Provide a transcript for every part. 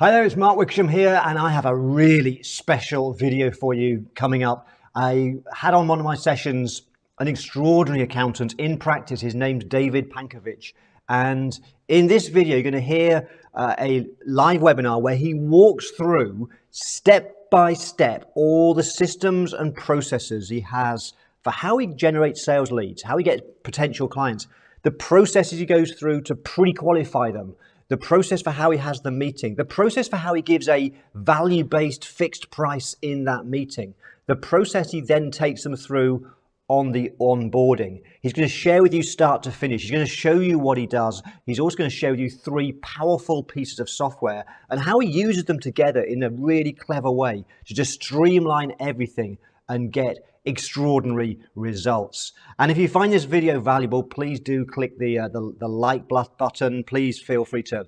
Hi there, it's Mark Wickersham here, and I have a really special video for you coming up. I had on one of my sessions an extraordinary accountant in practice. His name's David Pankiewich, and in this video you're going to hear a live webinar where he walks through step by step all the systems and processes he has for how he generates sales leads, how he gets potential clients, the processes he goes through to pre-qualify them, the process for how he has the meeting, the process for how he gives a value-based fixed price in that meeting, the process he then takes them through on the onboarding. He's going to share with you start to finish. He's going to show you what he does. He's also going to share with you 3 powerful pieces of software and how he uses them together in a really clever way to just streamline everything and get extraordinary results. And if you find this video valuable, please do click the like button. Please feel free to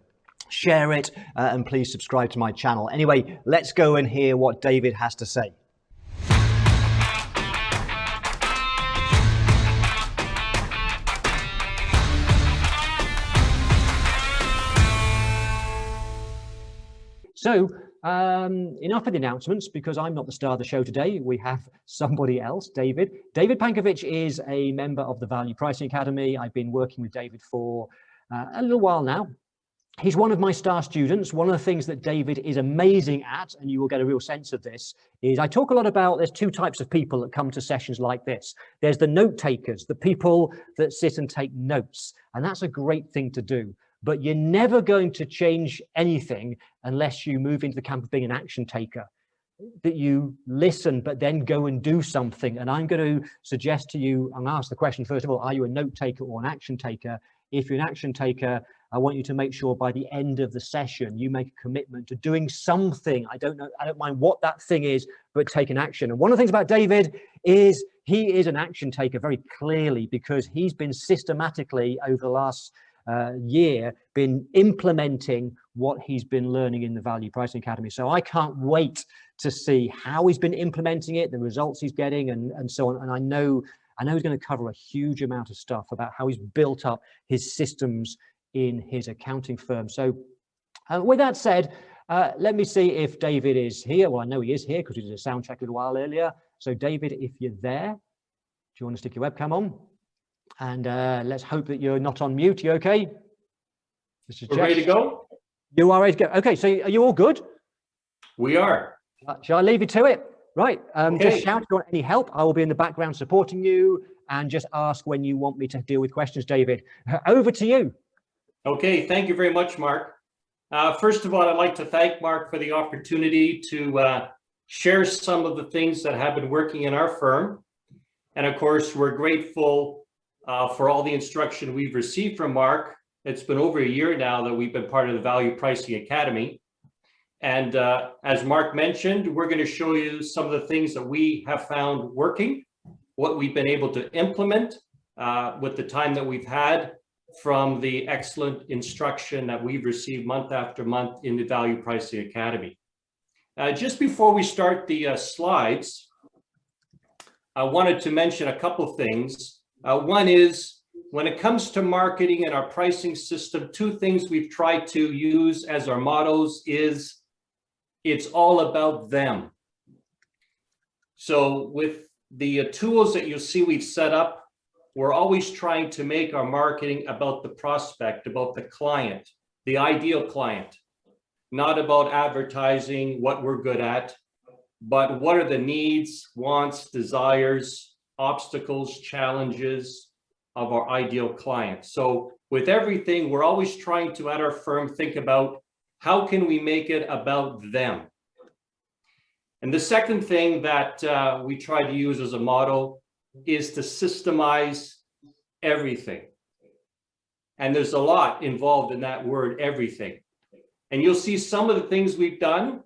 share it and please subscribe to my channel. Anyway, let's go and hear what David has to say. So, enough of the announcements, because I'm not the star of the show today. We have somebody else, David. David Pankiewich is a member of the Value Pricing Academy. I've been working with David for a little while now. He's one of my star students. One of the things that David is amazing at, and you will get a real sense of this, is I talk a lot about there's 2 types of people that come to sessions like this. There's the note takers, the people that sit and take notes, and that's a great thing to do. But you're never going to change anything unless you move into the camp of being an action taker, that you listen, but then go and do something. And I'm going to suggest to you, and ask the question, first of all, are you a note taker or an action taker? If you're an action taker, I want you to make sure by the end of the session, you make a commitment to doing something. I don't mind what that thing is, but take an action. And one of the things about David is he is an action taker very clearly, because he's been systematically over the last year been implementing what he's been learning in the Value Pricing Academy. So I can't wait to see how he's been implementing it, the results he's getting, and so on. And I know he's going to cover a huge amount of stuff about how he's built up his systems in his accounting firm. So with that said, let me see if David is here. Well, I know he is here because he did a sound check a little while earlier. So David, if you're there, do you want to stick your webcam on? And let's hope that you're not on mute. You okay? We're ready to go? You are ready to go. Okay, so are you all good? We are. Shall I leave you to it? Right. Okay. Just shout if you want any help. I will be in the background supporting you, and just ask when you want me to deal with questions, David. Over to you. Okay, thank you very much, Mark. First of all, I'd like to thank Mark for the opportunity to share some of the things that have been working in our firm. And of course, we're grateful for all the instruction we've received from Mark. It's been over a year now that we've been part of the Value Pricing Academy. And as Mark mentioned, we're going to show you some of the things that we have found working, what we've been able to implement with the time that we've had from the excellent instruction that we've received month after month in the Value Pricing Academy. Just before we start the slides, I wanted to mention a couple things. One is, when it comes to marketing and our pricing system, 2 things we've tried to use as our mottos is, it's all about them. So with the tools that you'll see we've set up, we're always trying to make our marketing about the prospect, about the client, the ideal client, not about advertising what we're good at, but what are the needs, wants, desires, obstacles, challenges of our ideal client. So with everything, we're always trying to, at our firm, think about how can we make it about them. And the second thing that we try to use as a motto is to systemize everything. And there's a lot involved in that word, everything. And you'll see some of the things we've done.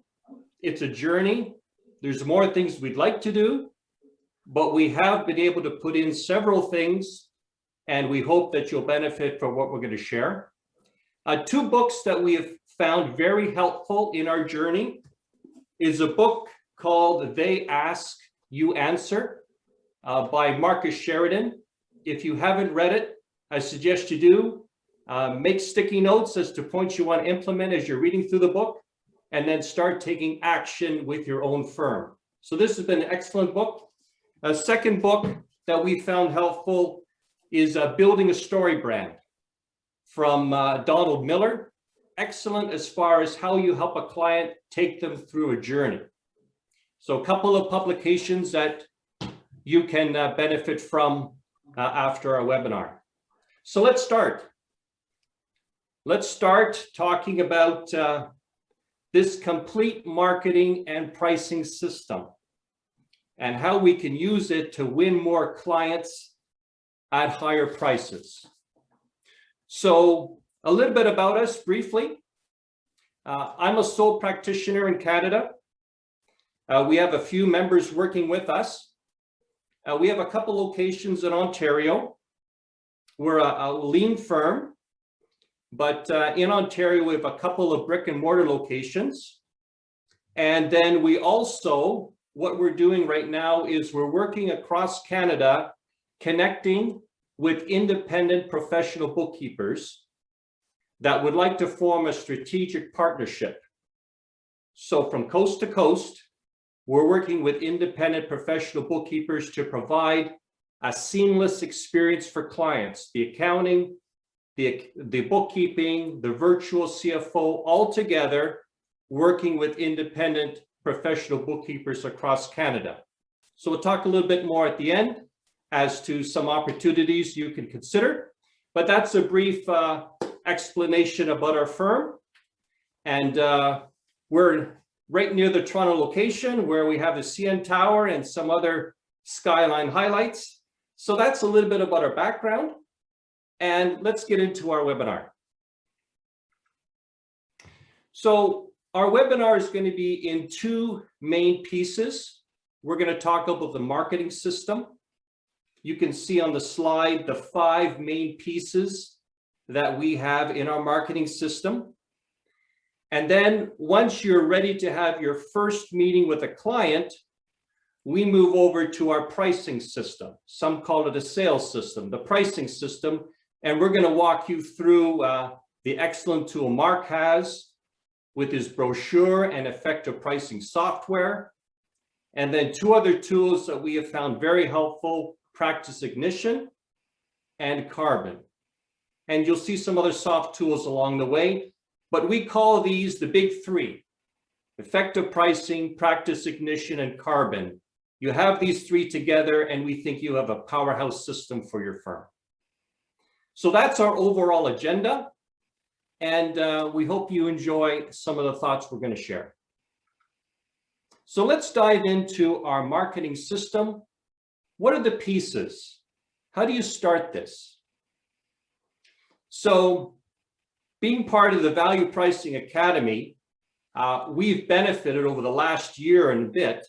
It's a journey. There's more things we'd like to do, but we have been able to put in several things, and we hope that you'll benefit from what we're going to share. 2 books that we have found very helpful in our journey is a book called They Ask, You Answer by Marcus Sheridan. If you haven't read it, I suggest you do. Make sticky notes as to points you want to implement as you're reading through the book. and then start taking action with your own firm. So this has been an excellent book. A second book that we found helpful is Building a Story Brand from Donald Miller. Excellent as far as how you help a client take them through a journey. So a couple of publications that you can benefit from after our webinar. So let's start. Let's start talking about this complete marketing and pricing system and how we can use it to win more clients at higher prices. So a little bit about us briefly. I'm a sole practitioner in Canada. We have a few members working with us. We have a couple locations in Ontario. We're a lean firm, but in Ontario, we have a couple of brick and mortar locations. And then we also, what we're doing right now is we're working across Canada, connecting with independent professional bookkeepers that would like to form a strategic partnership. So from coast to coast, we're working with independent professional bookkeepers to provide a seamless experience for clients, the accounting, the bookkeeping, the virtual CFO, all together, working with independent professional bookkeepers across Canada. So we'll talk a little bit more at the end as to some opportunities you can consider, but that's a brief explanation about our firm. And we're right near the Toronto location where we have the CN Tower and some other skyline highlights. So that's a little bit about our background. And let's get into our webinar. So our webinar is going to be in two main pieces. We're going to talk about the marketing system. You can see on the slide the 5 main pieces that we have in our marketing system. And then once you're ready to have your first meeting with a client, we move over to our pricing system. Some call it a sales system, the pricing system. And we're going to walk you through the excellent tool Mark has with his brochure and effective pricing software. And then 2 other tools that we have found very helpful, Practice Ignition and Karbon. And you'll see some other soft tools along the way, but we call these the big 3: effective pricing, Practice Ignition, and Karbon. You have these 3 together and we think you have a powerhouse system for your firm. So that's our overall agenda. And we hope you enjoy some of the thoughts we're going to share. So let's dive into our marketing system. What are the pieces? How do you start this? So being part of the Value Pricing Academy, we've benefited over the last year and a bit.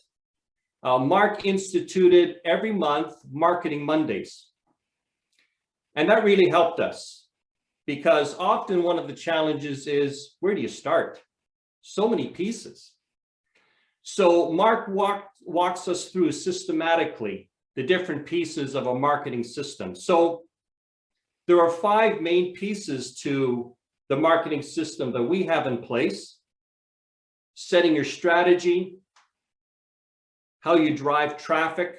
Mark instituted every month Marketing Mondays. And that really helped us because often one of the challenges is, where do you start? So many pieces. So Mark walks us through systematically the different pieces of a marketing system. So there are 5 main pieces to the marketing system that we have in place: setting your strategy, how you drive traffic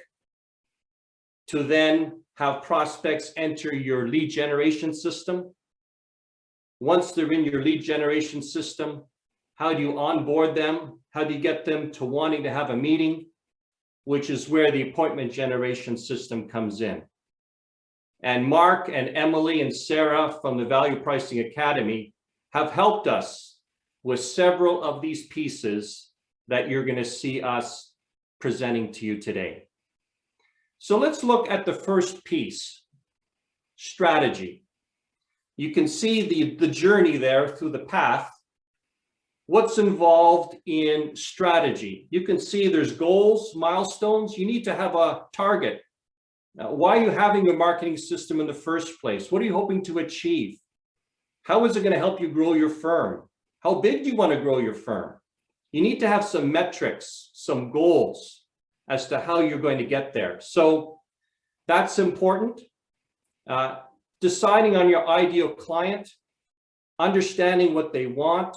to then have prospects enter your lead generation system. Once they're in your lead generation system, how do you onboard them? How do you get them to wanting to have a meeting, which is where the appointment generation system comes in. And Mark and Emily and Sarah from the Value Pricing Academy have helped us with several of these pieces that you're going to see us presenting to you today. So let's look at the first piece, strategy. You can see the journey there through the path. What's involved in strategy? You can see there's goals, milestones. You need to have a target. Now, why are you having a marketing system in the first place? What are you hoping to achieve? How is it going to help you grow your firm? How big do you want to grow your firm? You need to have some metrics, some goals as to how you're going to get there. So that's important. Deciding on your ideal client, understanding what they want,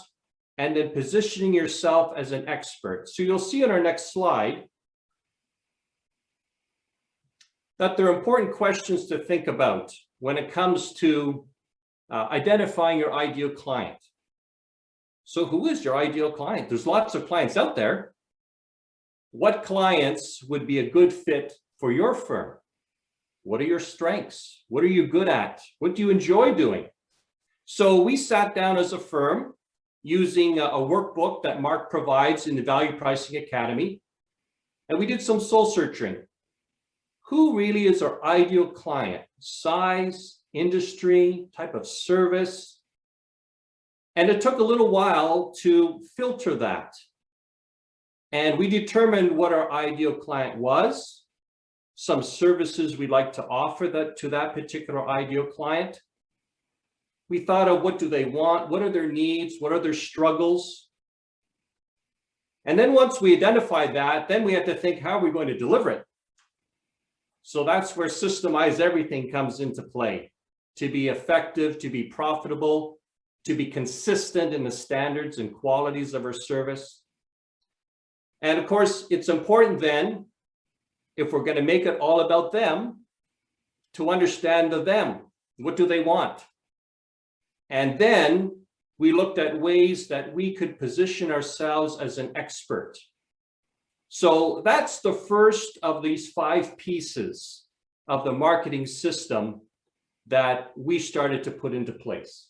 and then positioning yourself as an expert. So you'll see on our next slide that there are important questions to think about when it comes to identifying your ideal client. So who is your ideal client? There's lots of clients out there. What clients would be a good fit for your firm? What are your strengths? What are you good at? What do you enjoy doing? So we sat down as a firm using a workbook that Mark provides in the Value Pricing Academy, and we did some soul searching. Who really is our ideal client? Size, industry, type of service. And it took a little while to filter that. And we determined what our ideal client was, some services we'd like to offer to that particular ideal client. We thought of what do they want, what are their needs, what are their struggles. And then once we identified that, then we had to think, how are we going to deliver it? So that's where systemize everything comes into play. To be effective, to be profitable, to be consistent in the standards and qualities of our service. And of course, it's important then, if we're going to make it all about them, to understand them. What do they want? And then we looked at ways that we could position ourselves as an expert. So that's the first of these 5 pieces of the marketing system that we started to put into place.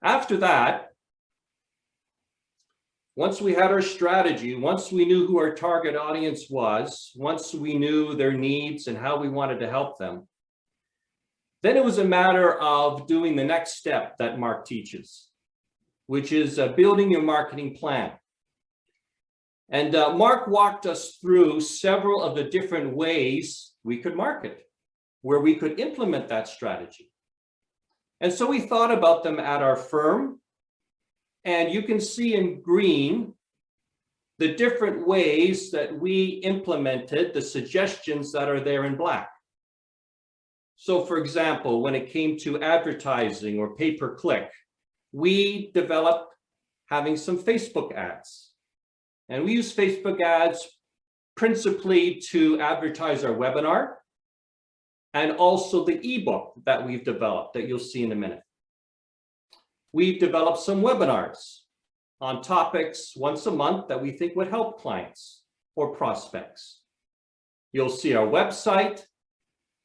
After that, once we had our strategy, once we knew who our target audience was, once we knew their needs and how we wanted to help them, then it was a matter of doing the next step that Mark teaches, which is building your marketing plan. And Mark walked us through several of the different ways we could market, where we could implement that strategy. And so we thought about them at our firm. And you can see in green the different ways that we implemented the suggestions that are there in black. So for example, when it came to advertising or pay-per-click, we developed having some Facebook ads. And we use Facebook ads principally to advertise our webinar and also the ebook that we've developed that you'll see in a minute. We've developed some webinars on topics once a month that we think would help clients or prospects. You'll see our website.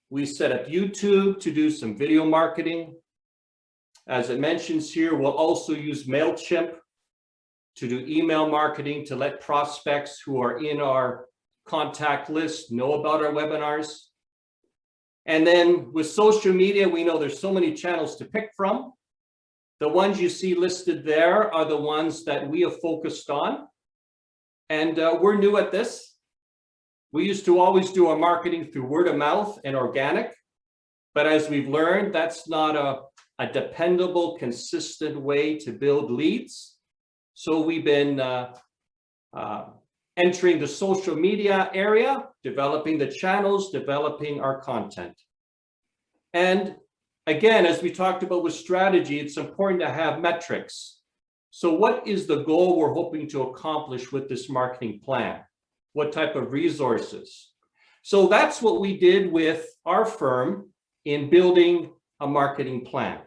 We set up YouTube to do some video marketing. As it mentions here, we'll also use MailChimp to do email marketing to let prospects who are in our contact list know about our webinars. And then with social media, we know there's so many channels to pick from. The ones you see listed there are the ones that we have focused on. And we're new at this. We used to always do our marketing through word of mouth and organic. But as we've learned, that's not a dependable, consistent way to build leads. So we've been entering the social media area, developing the channels, developing our content. And again, as we talked about with strategy, it's important to have metrics. So what is the goal we're hoping to accomplish with this marketing plan? What type of resources? So that's what we did with our firm in building a marketing plan.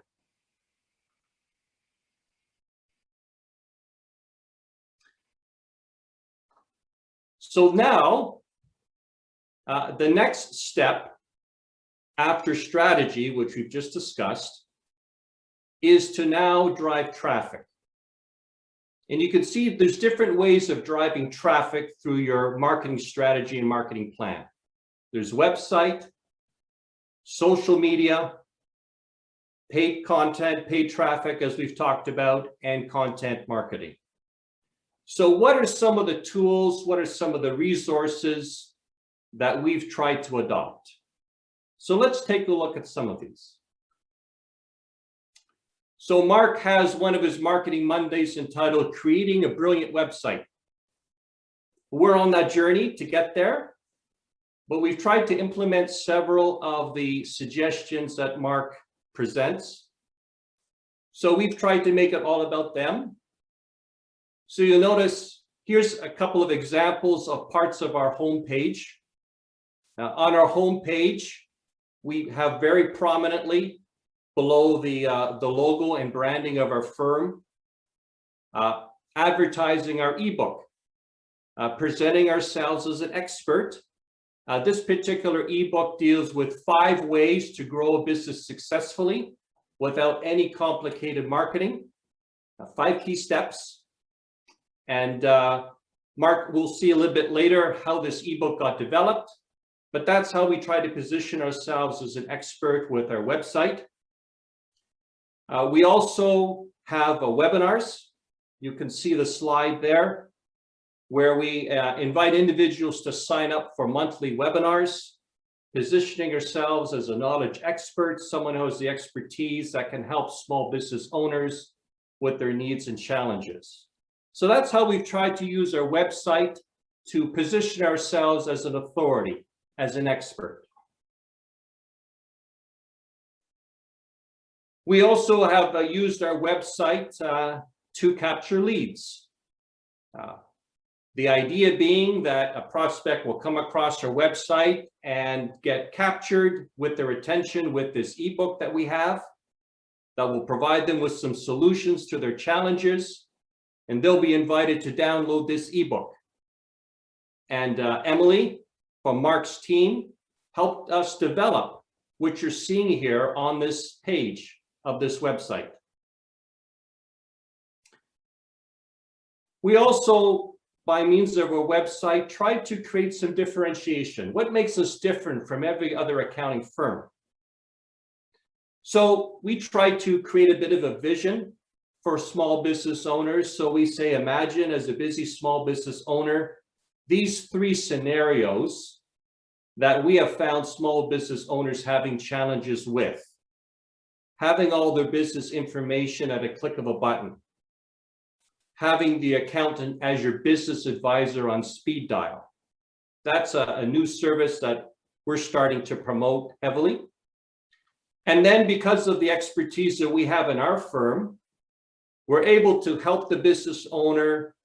So now, the next step after strategy, which we've just discussed, is to now drive traffic. And you can see there's different ways of driving traffic through your marketing strategy and marketing plan. There's website, social media, paid content, paid traffic, as we've talked about, and content marketing. So what are some of the tools? What are some of the resources that we've tried to adopt? So let's take a look at some of these. So Mark has one of his Marketing Mondays entitled Creating a Brilliant Website. We're on that journey to get there, but we've tried to implement several of the suggestions that Mark presents. So we've tried to make it all about them. So you'll notice here's a couple of examples of parts of our homepage. On our homepage, we have very prominently below the logo and branding of our firm, advertising our ebook, presenting ourselves as an expert. This particular ebook deals with 5 ways to grow a business successfully without any complicated marketing, 5 key steps. And Mark, we'll see a little bit later how this ebook got developed, but that's how we try to position ourselves as an expert with our website. We also have webinars. You can see the slide there, where we invite individuals to sign up for monthly webinars, positioning ourselves as a knowledge expert, someone who has the expertise that can help small business owners with their needs and challenges. So that's how we've tried to use our website to position ourselves as an authority, as an expert. We also have used our website to capture leads. The idea being that a prospect will come across our website and get captured with their attention with this ebook that we have, that will provide them with some solutions to their challenges, and they'll be invited to download this ebook. And Emily from Mark's team helped us develop what you're seeing here on this page of this website. We also, by means of our website, tried to create some differentiation. What makes us different from every other accounting firm? So we tried to create a bit of a vision for small business owners. So we say, imagine as a busy small business owner, these 3 scenarios that we have found small business owners having challenges with. Having all their business information at a click of a button. Having the accountant as your business advisor on speed dial. That's a new service that we're starting to promote heavily. And then because of the expertise that we have in our firm, we're able to help the business owner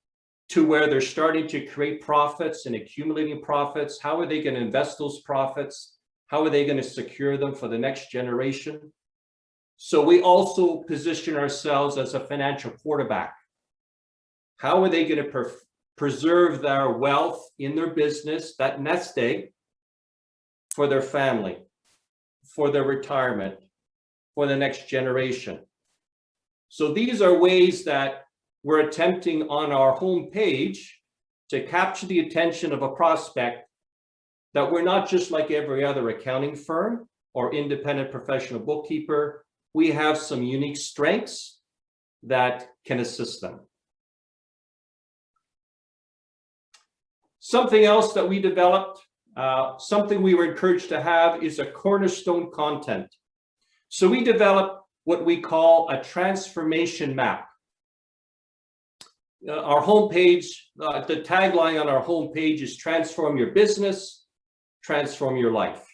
to where they're starting to create profits and accumulating profits. How are they going to invest those profits? How are they going to secure them for the next generation? So we also position ourselves as a financial quarterback. How are they going to preserve their wealth in their business, that nest egg, for their family, for their retirement, for the next generation? So these are ways that we're attempting on our homepage to capture the attention of a prospect, that we're not just like every other accounting firm or independent professional bookkeeper. We have some unique strengths that can assist them. Something else that we developed, something we were encouraged to have, is a cornerstone content. So we developed what we call a transformation map. Our homepage, the tagline on our homepage is transform your business, transform your life.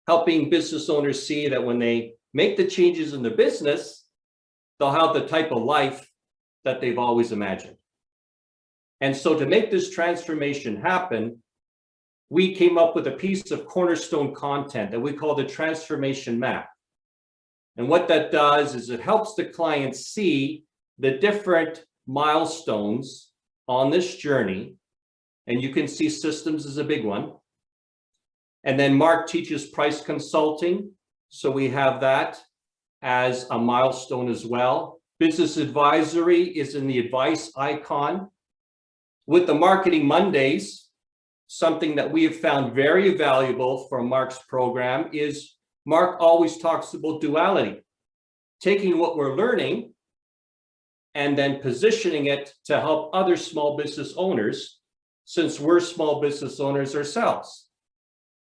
Helping business owners see that when they make the changes in their business, they'll have the type of life that they've always imagined. And so to make this transformation happen, we came up with a piece of cornerstone content that we call the transformation map. And what that does is it helps the client see the different milestones on this journey. And you can see systems is a big one. And then Mark teaches price consulting. So we have that as a milestone as well. Business advisory is in the advice icon. With the Marketing Mondays, something that we have found very valuable for Mark's program is Mark always talks about duality, taking what we're learning and then positioning it to help other small business owners, since we're small business owners ourselves.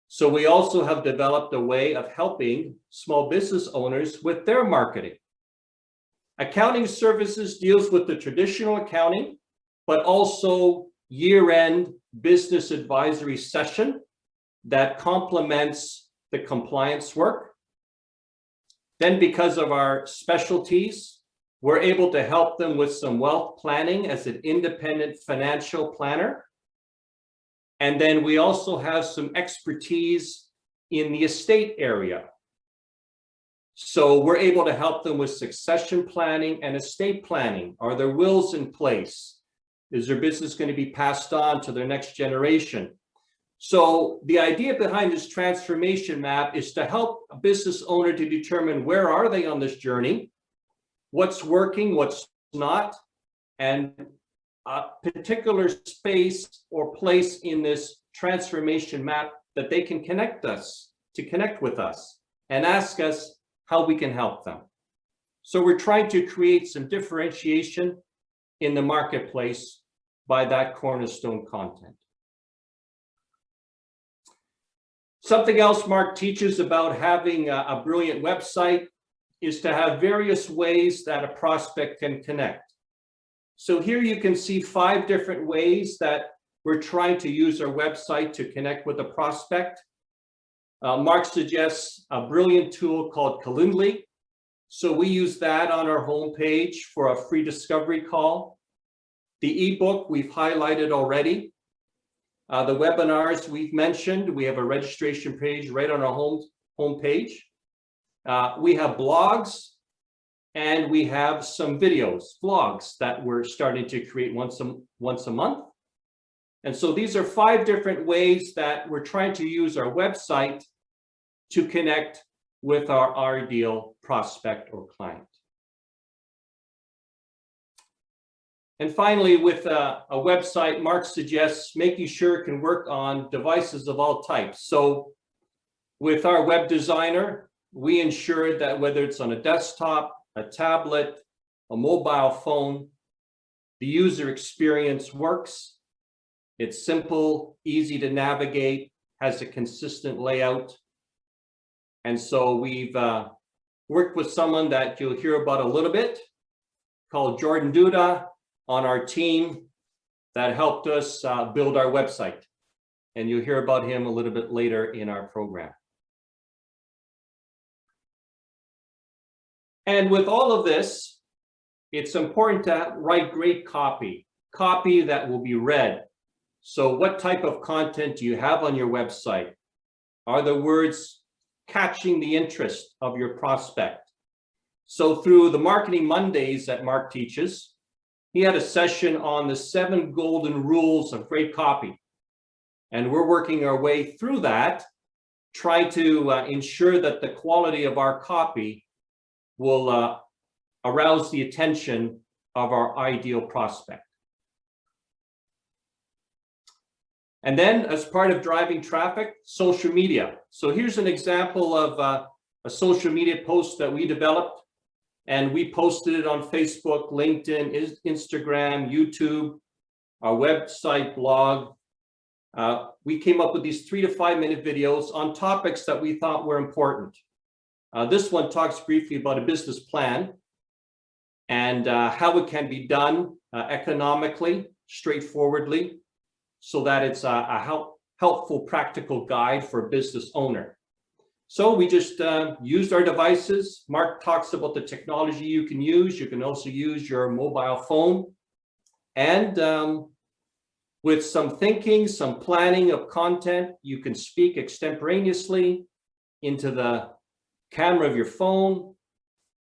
So we also have developed a way of helping small business owners with their marketing. Accounting services deals with the traditional accounting, but also year-end business advisory session that complements the compliance work. Then because of our specialties, we're able to help them with some wealth planning as an independent financial planner. And then we also have some expertise in the estate area. So we're able to help them with succession planning and estate planning. Are their wills in place? Is their business going to be passed on to their next generation? So the idea behind this transformation map is to help a business owner to determine where are they on this journey, what's working, what's not, and a particular space or place in this transformation map that they can connect with us and ask us how we can help them. So we're trying to create some differentiation in the marketplace by that cornerstone content. Something else Mark teaches about having a brilliant website is to have various ways that a prospect can connect. So here you can see 5 different ways that we're trying to use our website to connect with a prospect. Mark suggests a brilliant tool called Calendly. So we use that on our homepage for a free discovery call. The ebook we've highlighted already. The webinars we've mentioned, we have a registration page right on our homepage. We have blogs, and we have some videos, vlogs that we're starting to create once a month. And so these are 5 different ways that we're trying to use our website to connect with our ideal prospect or client. And finally, with a website, Mark suggests making sure it can work on devices of all types. So with our web designer, we ensure that whether it's on a desktop, a tablet, a mobile phone, the user experience works. It's simple, easy to navigate, has a consistent layout. And so we've worked with someone that you'll hear about a little bit called Jordan Duda on our team that helped us build our website. And you'll hear about him a little bit later in our program. And with all of this, it's important to write great copy that will be read. So what type of content do you have on your website? Are the words catching the interest of your prospect? So through the Marketing Mondays that Mark teaches, he had a session on the 7 golden rules of great copy. And we're working our way through that, trying to ensure that the quality of our copy will arouse the attention of our ideal prospect. And then as part of driving traffic, social media. So here's an example of a social media post that we developed, and we posted it on Facebook, LinkedIn, Instagram, YouTube, our website, blog. We came up with these 3 to 5 minute videos on topics that we thought were important. This one talks briefly about a business plan and how it can be done economically, straightforwardly, so that it's a helpful, practical guide for a business owner. So we just used our devices. Mark talks about the technology you can use. You can also use your mobile phone. And with some thinking, some planning of content, you can speak extemporaneously into the camera of your phone.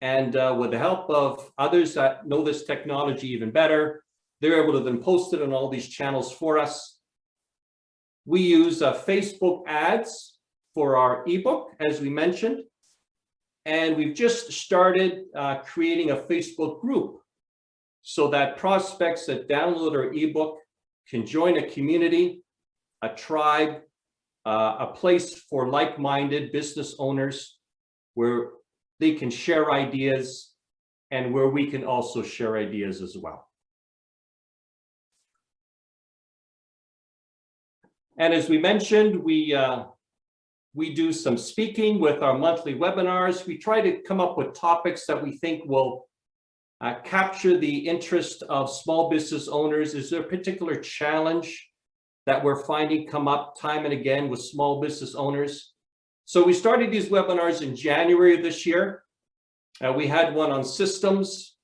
And with the help of others that know this technology even better, they're able to then post it on all these channels for us. We use Facebook ads for our ebook, as we mentioned. And we've just started creating a Facebook group so that prospects that download our ebook can join a community, a tribe, a place for like-minded business owners where they can share ideas and where we can also share ideas as well. And as we mentioned, we do some speaking with our monthly webinars. We try to come up with topics that we think will capture the interest of small business owners. Is there a particular challenge that we're finding come up time and again with small business owners? So we started these webinars in January of this year. We had one on systems.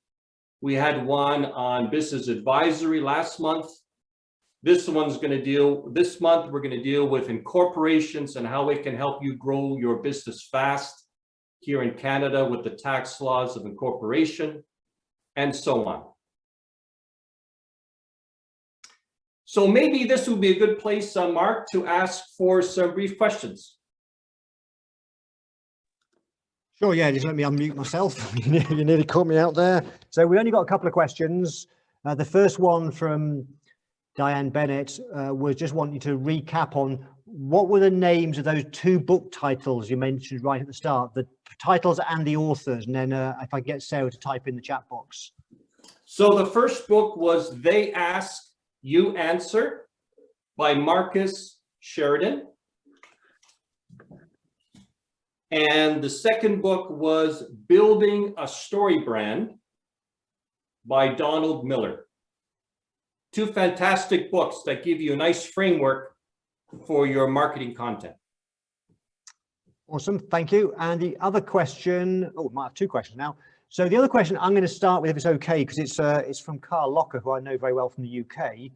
We had one on business advisory last month. This month, we're going to deal with incorporations and how it can help you grow your business fast here in Canada with the tax laws of incorporation, and so on. So maybe this would be a good place, Mark, to ask for some brief questions. Sure, yeah, just let me unmute myself. You nearly caught me out there. So we only got a couple of questions. The first one from Diane Bennett was just wanting you to recap on what were the names of those two book titles you mentioned right at the start, the titles and the authors, and then if I get Sarah to type in the chat box. So the first book was They Ask, You Answer by Marcus Sheridan. And the second book was Building a Story Brand by Donald Miller. Two fantastic books that give you a nice framework for your marketing content. Awesome, thank you. And the other question, oh, I might have two questions now. So the other question I'm going to start with, if it's okay, because it's from Carl Locker, who I know very well from the UK.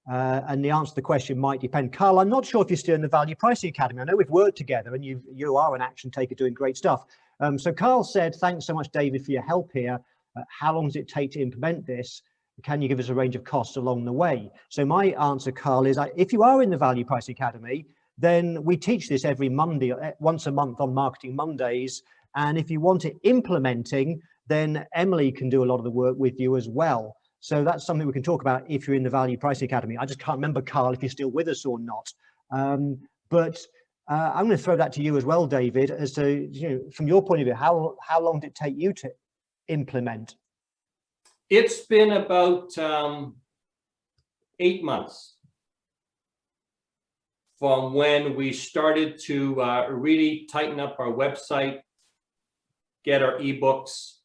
And the answer to the question might depend. Carl, I'm not sure if you're still in the Value Pricing Academy. I know we've worked together and you are an action taker doing great stuff. So Carl said, thanks so much, David, for your help here. How long does it take to implement this? Can you give us a range of costs along the way? So my answer, Carl, is if you are in the Value Pricing Academy, then we teach this every Monday, once a month on Marketing Mondays. And if you want it implementing, then Emily can do a lot of the work with you as well. So that's something we can talk about if you're in the Value Pricing Academy. I just can't remember, Carl, if you're still with us or not. But I'm going to throw that to you as well, David, as to, from your point of view, how long did it take you to implement? It's been about 8 months from when we started to really tighten up our website, get our ebooks,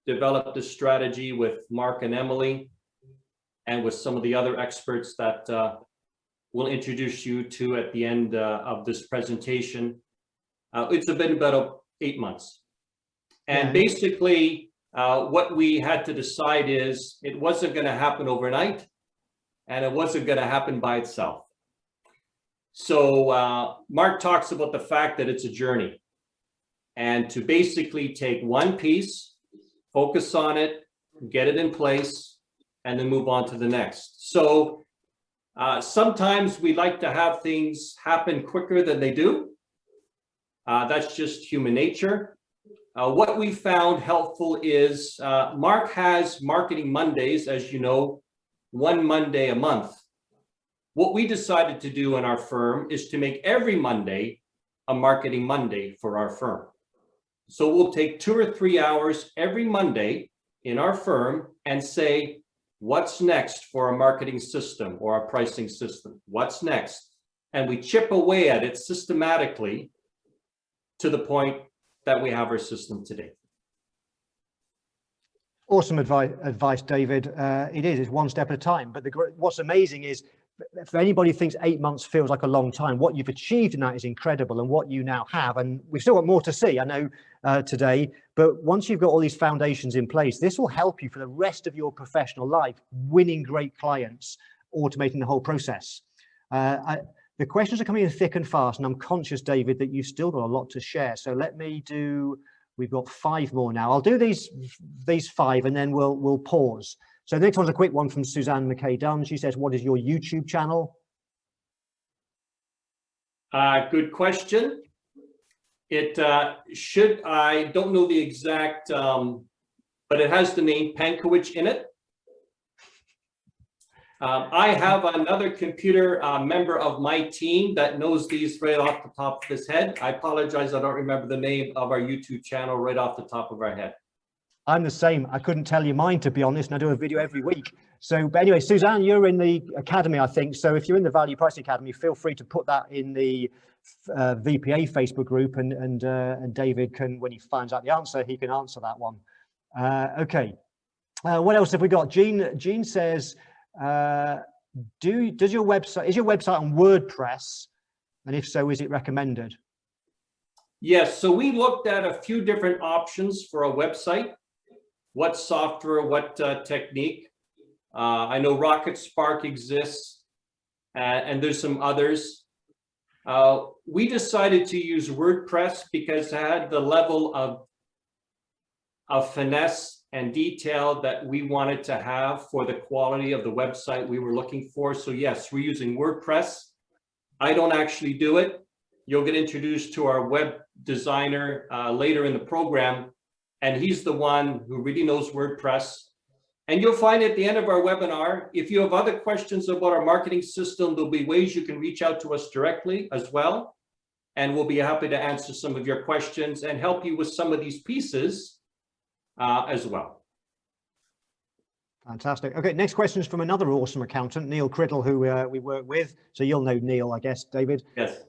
develop the strategy with Mark and Emily, and with some of the other experts that we'll introduce you to at the end of this presentation. It's been about 8 months. And basically, what we had to decide is it wasn't going to happen overnight, and it wasn't going to happen by itself. So Mark talks about the fact that it's a journey, and to basically take one piece, focus on it, get it in place, and then move on to the next. So sometimes we like to have things happen quicker than they do. That's just human nature. What we found helpful is Mark has Marketing Mondays, as you know, one Monday a month. What we decided to do in our firm is to make every Monday a Marketing Monday for our firm. So we'll take 2 or 3 hours every Monday in our firm and say, what's next for a marketing system or a pricing system? What's next? And we chip away at it systematically to the point that we have our system today. Awesome advice, David. It's one step at a time. But what's amazing is, for anybody who thinks 8 months feels like a long time, what you've achieved in that is incredible, and what you now have, and we've still got more to see, I know, today, but once you've got all these foundations in place, this will help you for the rest of your professional life, winning great clients, automating the whole process. The questions are coming in thick and fast, and I'm conscious, David, that you've still got a lot to share. So let me do, we've got 5 more now. I'll do these 5 and then we'll pause. So the next one's a quick one from Suzanne McKay-Dunn. She says, what is your YouTube channel? Good question. It I don't know the exact, but it has the name Pankiewich in it. I have another computer member of my team that knows these right off the top of his head. I apologize, I don't remember the name of our YouTube channel right off the top of our head. I'm the same. I couldn't tell you mine, to be honest, and I do a video every week. So, but anyway, Suzanne, you're in the academy, I think. So if you're in the Value Pricing Academy, feel free to put that in the VPA Facebook group, and David can, when he finds out the answer, he can answer that one. Okay. What else have we got? Jean says, is your website on WordPress? And if so, is it recommended? Yes, so we looked at a few different options for a website. What software, what technique. I know Rocket Spark exists, and there's some others. We decided to use WordPress because it had the level of finesse and detail that we wanted to have for the quality of the website we were looking for. So yes, we're using WordPress. I don't actually do it. You'll get introduced to our web designer later in the program, and he's the one who really knows WordPress. And you'll find at the end of our webinar, if you have other questions about our marketing system, there'll be ways you can reach out to us directly as well. And we'll be happy to answer some of your questions and help you with some of these pieces as well. Fantastic. Okay, next question is from another awesome accountant, Neil Criddle, who we work with. So you'll know Neil, I guess, David. Yes.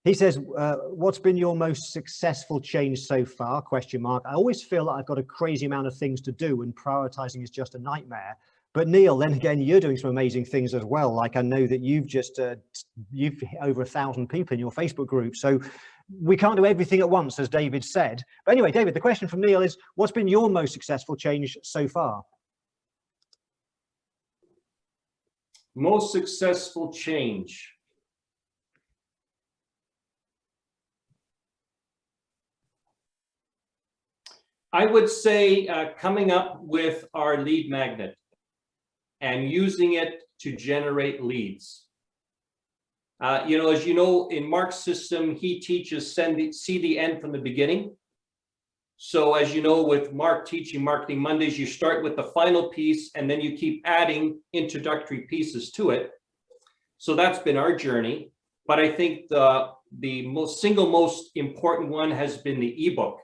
He says, what's been your most successful change so far? Question mark. I always feel like I've got a crazy amount of things to do and prioritizing is just a nightmare. But Neil, then again, you're doing some amazing things as well. Like I know that you've just, you've over 1,000 people in your Facebook group. So we can't do everything at once, as David said. But anyway, David, the question from Neil is, what's been your most successful change so far? Most successful change. I would say coming up with our lead magnet and using it to generate leads. You know, as you know, in Mark's system, he teaches see the end from the beginning. So as you know, with Mark teaching Marketing Mondays, you start with the final piece and then you keep adding introductory pieces to it. So that's been our journey. But I think the single most important one has been the ebook.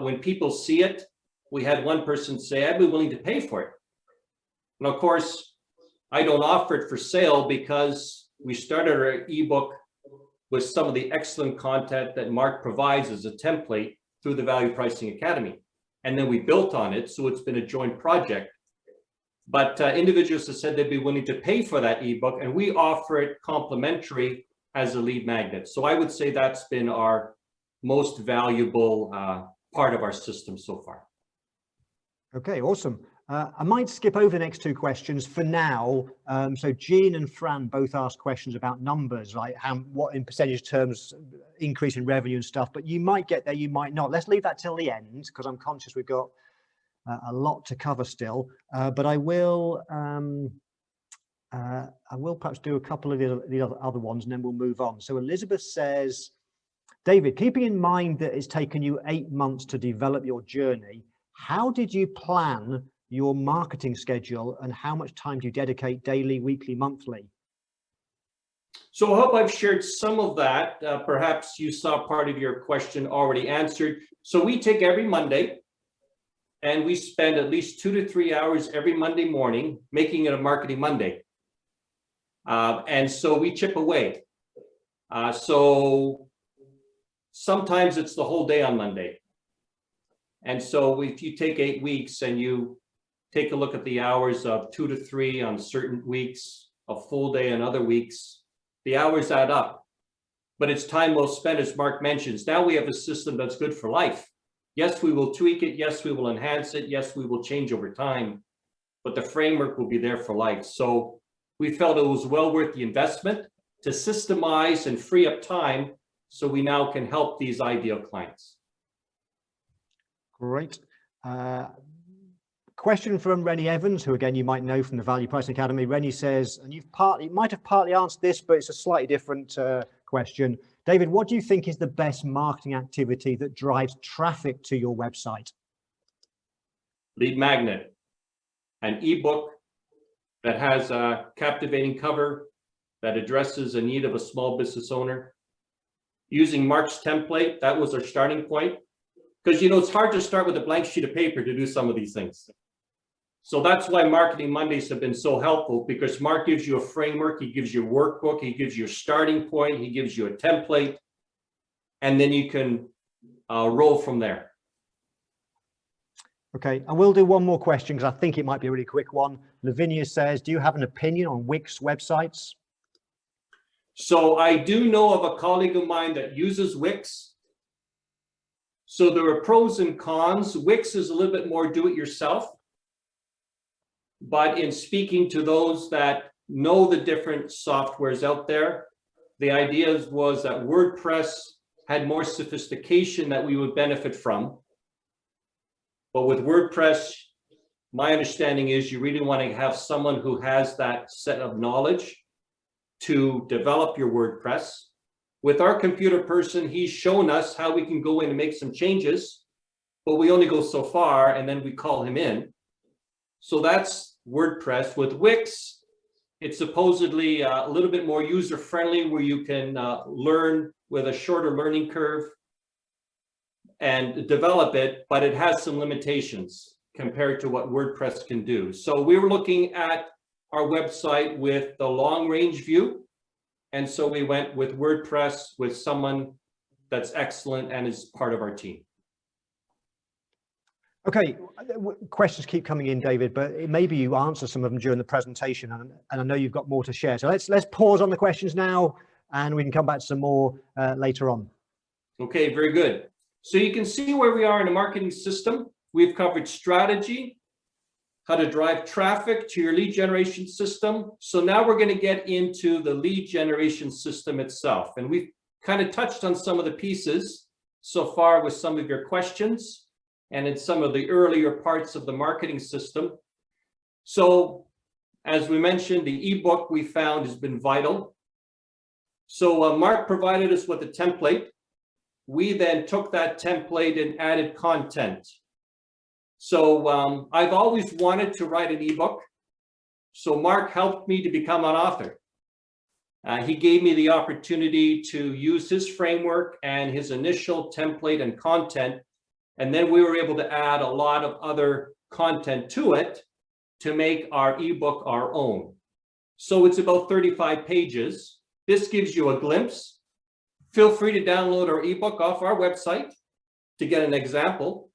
When people see it, we had one person say, I'd be willing to pay for it. And of course, I don't offer it for sale because we started our ebook with some of the excellent content that Mark provides as a template through the Value Pricing Academy. And then we built on it, so it's been a joint project. But individuals have said they'd be willing to pay for that ebook, and we offer it complimentary as a lead magnet. So I would say that's been our most valuable part of our system so far. Okay, awesome. I might skip over the next two questions for now. So Jean and Fran both asked questions about numbers, like what in percentage terms increase in revenue and stuff, but you might get there, you might not. Let's leave that till the end because I'm conscious we've got a lot to cover still. But I will perhaps do a couple of the other ones and then we'll move on. So Elizabeth says, David, keeping in mind that it's taken you 8 months to develop your journey, how did you plan your marketing schedule and how much time do you dedicate daily, weekly, monthly? So I hope I've shared some of that. Perhaps you saw part of your question already answered. So we take every Monday and we spend at least 2 to 3 hours every Monday morning making it a Marketing Monday. And so we chip away. So sometimes it's the whole day on Monday. And so if you take 8 weeks and you take a look at the hours of 2 to 3 on certain weeks, a full day on other weeks, the hours add up. But it's time well spent, as Mark mentions. Now we have a system that's good for life. Yes, we will tweak it. Yes, we will enhance it. Yes, we will change over time. But the framework will be there for life. So we felt it was well worth the investment to systemize and free up time so we now can help these ideal clients. Great. Question from Rennie Evans, who again you might know from the Value Pricing Academy. Rennie says, and you might have partly answered this, but it's a slightly different question. David, what do you think is the best marketing activity that drives traffic to your website? Lead magnet, an ebook that has a captivating cover that addresses a need of a small business owner. Using Mark's template, that was our starting point. Because, you know, it's hard to start with a blank sheet of paper to do some of these things. So that's why Marketing Mondays have been so helpful, because Mark gives you a framework, he gives you a workbook, he gives you a starting point, he gives you a template, and then you can roll from there. Okay, and we'll do one more question because I think it might be a really quick one. Lavinia says, do you have an opinion on Wix websites? So I do know of a colleague of mine that uses Wix. So there are pros and cons. Wix is a little bit more do-it-yourself. But in speaking to those that know the different softwares out there, the idea was that WordPress had more sophistication that we would benefit from. But with WordPress, my understanding is you really want to have someone who has that set of knowledge to develop your WordPress. With our computer person, he's shown us how we can go in and make some changes, but we only go so far and then we call him in. So that's WordPress. With Wix, it's supposedly a little bit more user-friendly, where you can learn with a shorter learning curve and develop it, but it has some limitations compared to what WordPress can do. So we were looking at our website with the long-range view, and so we went with WordPress with someone that's excellent and is part of our team. Okay, questions keep coming in, David, but maybe you answer some of them during the presentation, and I know you've got more to share. So let's pause on the questions now, and we can come back to some more later on. Okay, very good. So you can see where we are in the marketing system. We've covered strategy, how to drive traffic to your lead generation system. So now we're going to get into the lead generation system itself. And we've kind of touched on some of the pieces so far with some of your questions and in some of the earlier parts of the marketing system. So as we mentioned, the ebook we found has been vital. So Mark provided us with a template. We then took that template and added content. So I've always wanted to write an ebook. So Mark helped me to become an author. He gave me the opportunity to use his framework and his initial template and content. And then we were able to add a lot of other content to it to make our ebook our own. So it's about 35 pages. This gives you a glimpse. Feel free to download our ebook off our website to get an example.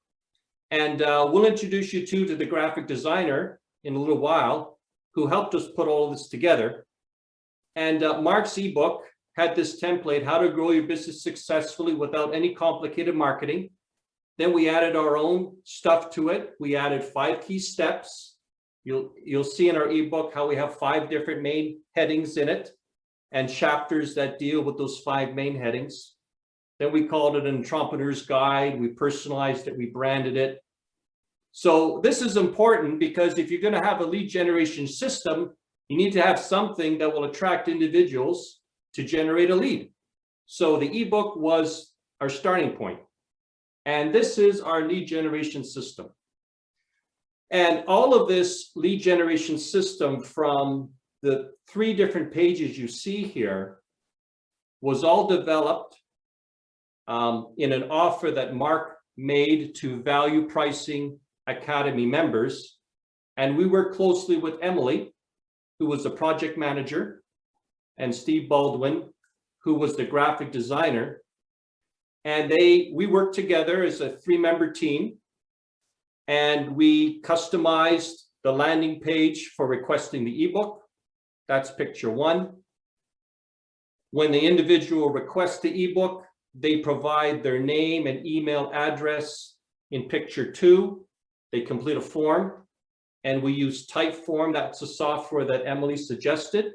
And we'll introduce you to the graphic designer in a little while, who helped us put all of this together. And Mark's ebook had this template, how to grow your business successfully without any complicated marketing. Then we added our own stuff to it. We added 5 key steps. You'll see in our ebook how we have 5 different main headings in it and chapters that deal with those 5 main headings. Then we called it an entrepreneur's guide. We personalized it, we branded it. So this is important because if you're going to have a lead generation system, you need to have something that will attract individuals to generate a lead. So the ebook was our starting point. And this is our lead generation system. And all of this lead generation system, from the 3 different pages you see here, was all developed in an offer that Mark made to Value Pricing Academy members. And we worked closely with Emily, who was the project manager, and Steve Baldwin, who was the graphic designer. And we worked together as a 3-member team, and we customized the landing page for requesting the ebook. That's picture 1. When the individual requests the ebook, they provide their name and email address in picture 2. They complete a form, and we use Typeform. That's a software that Emily suggested.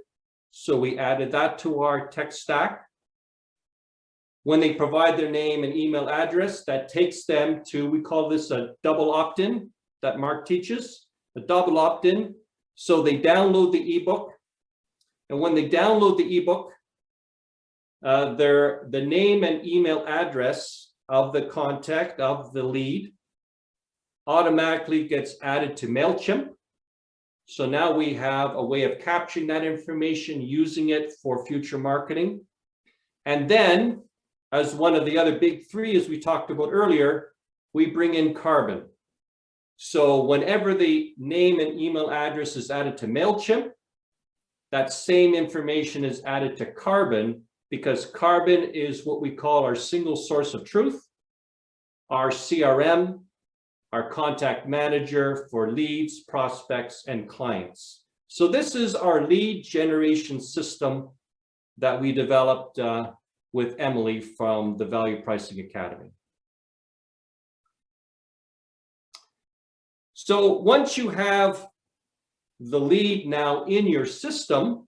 So we added that to our tech stack. When they provide their name and email address, that takes them to, we call this a double opt-in that Mark teaches, a double opt-in. So they download the ebook. And when they download the ebook, the name and email address of the contact of the lead automatically gets added to MailChimp. So now we have a way of capturing that information, using it for future marketing. And then, as one of the other big 3, as we talked about earlier, we bring in Karbon. So whenever the name and email address is added to MailChimp, that same information is added to Karbon, because Karbon is what we call our single source of truth, our CRM, our contact manager for leads, prospects, and clients. So this is our lead generation system that we developed with Emily from the Value Pricing Academy. So once you have the lead now in your system,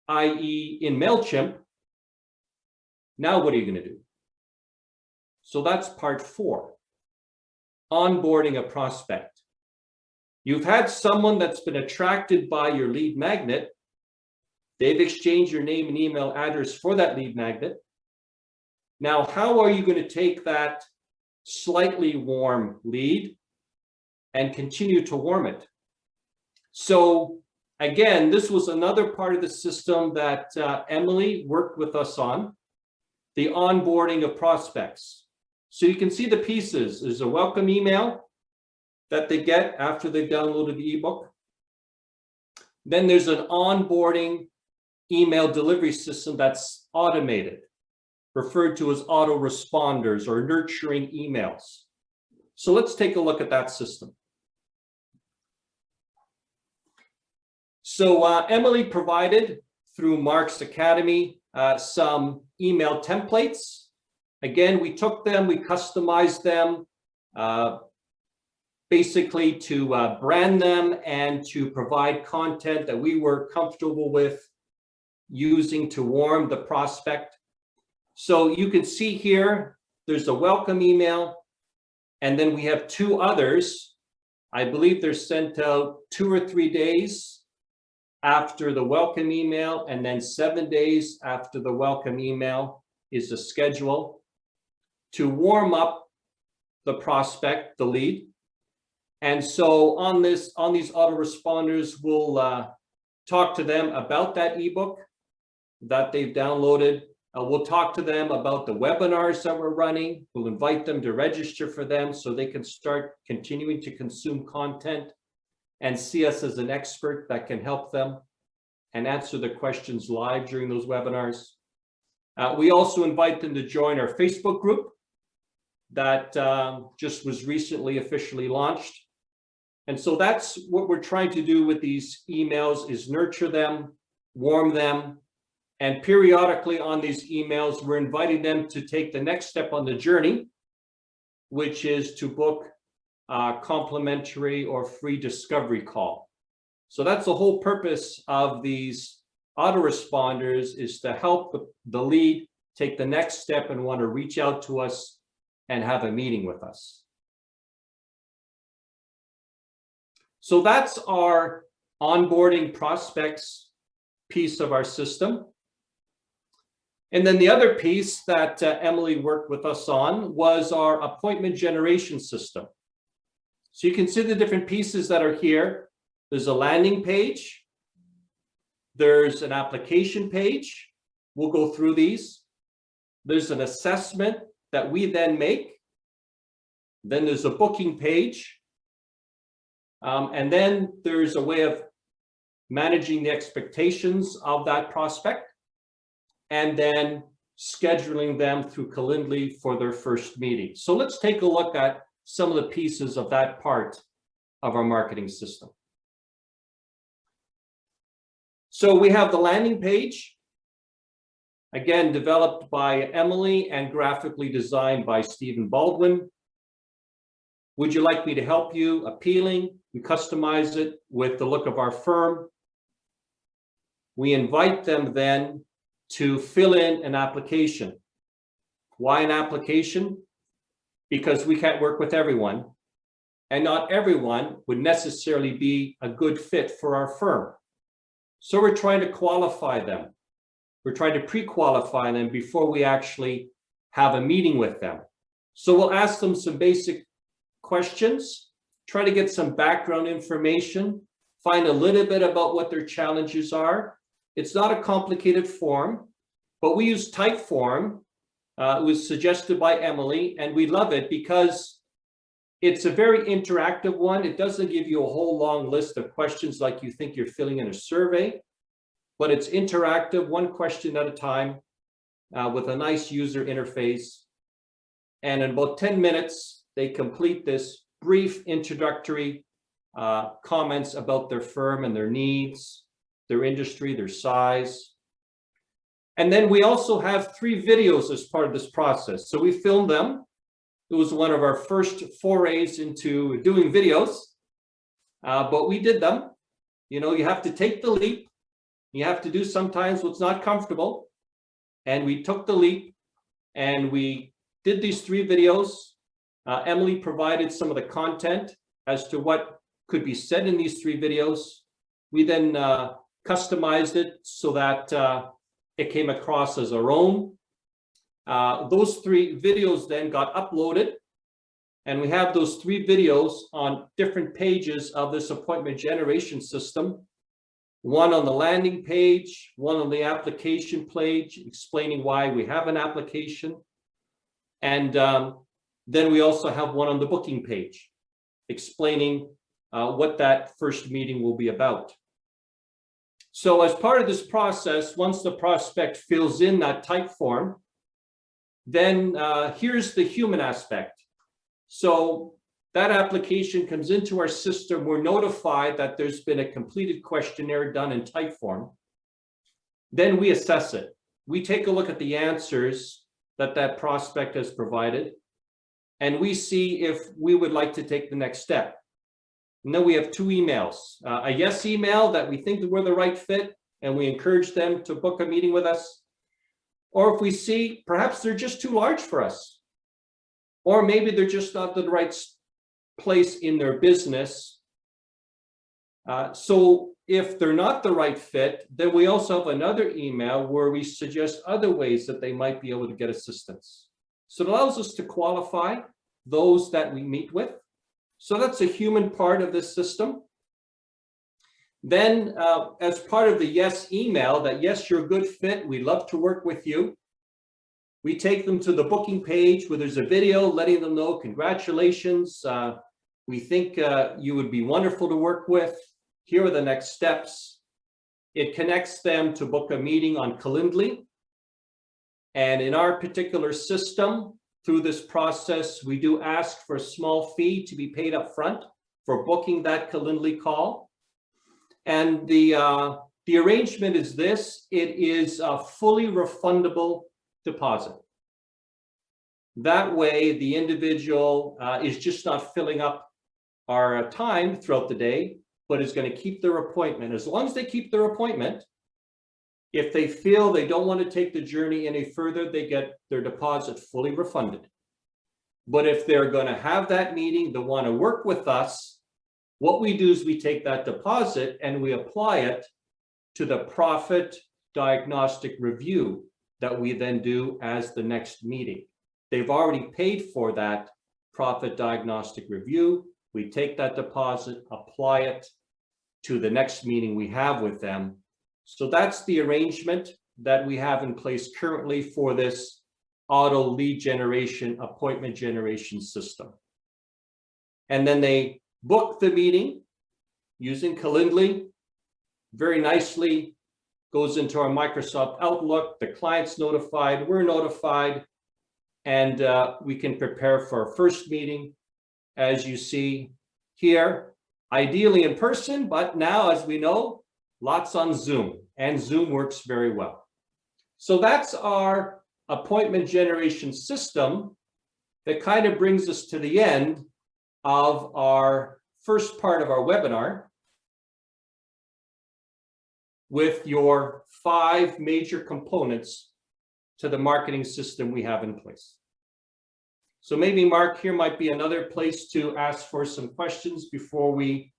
i.e. in MailChimp, now what are you going to do? So that's part 4, onboarding a prospect. You've had someone that's been attracted by your lead magnet. They've exchanged your name and email address for that lead magnet. Now, how are you going to take that slightly warm lead and continue to warm it? So again, this was another part of the system that Emily worked with us on, the onboarding of prospects. So you can see the pieces. There's a welcome email that they get after they've downloaded the ebook. Then there's an onboarding email delivery system that's automated, referred to as autoresponders or nurturing emails. So let's take a look at that system. So Emily provided through Mark's Academy some email templates. Again, we took them, we customized them basically to brand them and to provide content that we were comfortable with using to warm the prospect. So you can see here, there's a welcome email, and then we have 2 others. I believe they're sent out 2 or 3 days after the welcome email, and then 7 days after the welcome email is a schedule to warm up the prospect, the lead. And so on these autoresponders, we'll talk to them about that ebook that they've downloaded. We'll talk to them about the webinars that we're running. We'll invite them to register for them so they can start continuing to consume content and see us as an expert that can help them and answer the questions live during those webinars. We also invite them to join our Facebook group that just was recently officially launched. And so that's what we're trying to do with these emails, is nurture them, warm them, and periodically on these emails, we're inviting them to take the next step on the journey, which is to book a complimentary or free discovery call. So that's the whole purpose of these autoresponders, is to help the lead take the next step and want to reach out to us and have a meeting with us. So that's our onboarding prospects piece of our system. And then the other piece that Emily worked with us on was our appointment generation system. So you can see the different pieces that are here. There's a landing page. There's an application page. We'll go through these. There's an assessment that we then make. Then there's a booking page. And then there's a way of managing the expectations of that prospect, and then scheduling them through Calendly for their first meeting. So let's take a look at some of the pieces of that part of our marketing system. So we have the landing page, again, developed by Emily and graphically designed by Stephen Baldwin. Would you like me to help you? Appealing. We customize it with the look of our firm. We invite them then to fill in an application. Why an application? Because we can't work with everyone, and not everyone would necessarily be a good fit for our firm. So we're trying to qualify them. We're trying to pre-qualify them before we actually have a meeting with them. So we'll ask them some basic questions, try to get some background information, find a little bit about what their challenges are. It's not a complicated form, but we use Typeform. It was suggested by Emily, and we love it because it's a very interactive one. It doesn't give you a whole long list of questions like you think you're filling in a survey, but it's interactive, one question at a time, with a nice user interface. And in about 10 minutes, they complete this brief introductory comments about their firm and their needs, their industry, their size. And then we also have 3 videos as part of this process. So we filmed them. It was one of our first forays into doing videos, but we did them. You know, you have to take the leap. You have to do sometimes what's not comfortable. And we took the leap and we did these 3 videos. Emily provided some of the content as to what could be said in these 3 videos. We then customized it so that it came across as our own. Those 3 videos then got uploaded, and we have those 3 videos on different pages of this appointment generation system. One on the landing page, one on the application page, explaining why we have an application. And then we also have one on the booking page, explaining what that first meeting will be about. So as part of this process, once the prospect fills in that type form, then here's the human aspect. So that application comes into our system. We're notified that there's been a completed questionnaire done in type form. Then we assess it. We take a look at the answers that that prospect has provided, and we see if we would like to take the next step. And then we have 2 emails, a yes email that we think that we're the right fit, and we encourage them to book a meeting with us. Or if we see perhaps they're just too large for us, or maybe they're just not the right place in their business. So if they're not the right fit, then we also have another email where we suggest other ways that they might be able to get assistance. So it allows us to qualify those that we meet with. So that's a human part of this system. Then as part of the yes email, that yes, you're a good fit, we'd love to work with you, we take them to the booking page where there's a video letting them know, congratulations, we think you would be wonderful to work with. Here are the next steps. It connects them to book a meeting on Calendly. And in our particular system, through this process, we do ask for a small fee to be paid up front for booking that Calendly call. And the arrangement is this: it is a fully refundable deposit. That way, the individual is just not filling up our time throughout the day, but is going to keep their appointment. As long as they keep their appointment, if they feel they don't want to take the journey any further, they get their deposit fully refunded. But if they're going to have that meeting, they want to work with us, what we do is we take that deposit and we apply it to the profit diagnostic review that we then do as the next meeting. They've already paid for that profit diagnostic review. We take that deposit, apply it to the next meeting we have with them. So that's the arrangement that we have in place currently for this auto lead generation, appointment generation system. And then they book the meeting using Calendly, very nicely goes into our Microsoft Outlook. The client's notified, we're notified, and we can prepare for our first meeting, as you see here, ideally in person, but now, as we know, lots on Zoom, and Zoom works very well. So that's our appointment generation system that kind of brings us to the end of our first part of our webinar with your 5 major components to the marketing system we have in place. So maybe, Mark, here might be another place to ask for some questions before we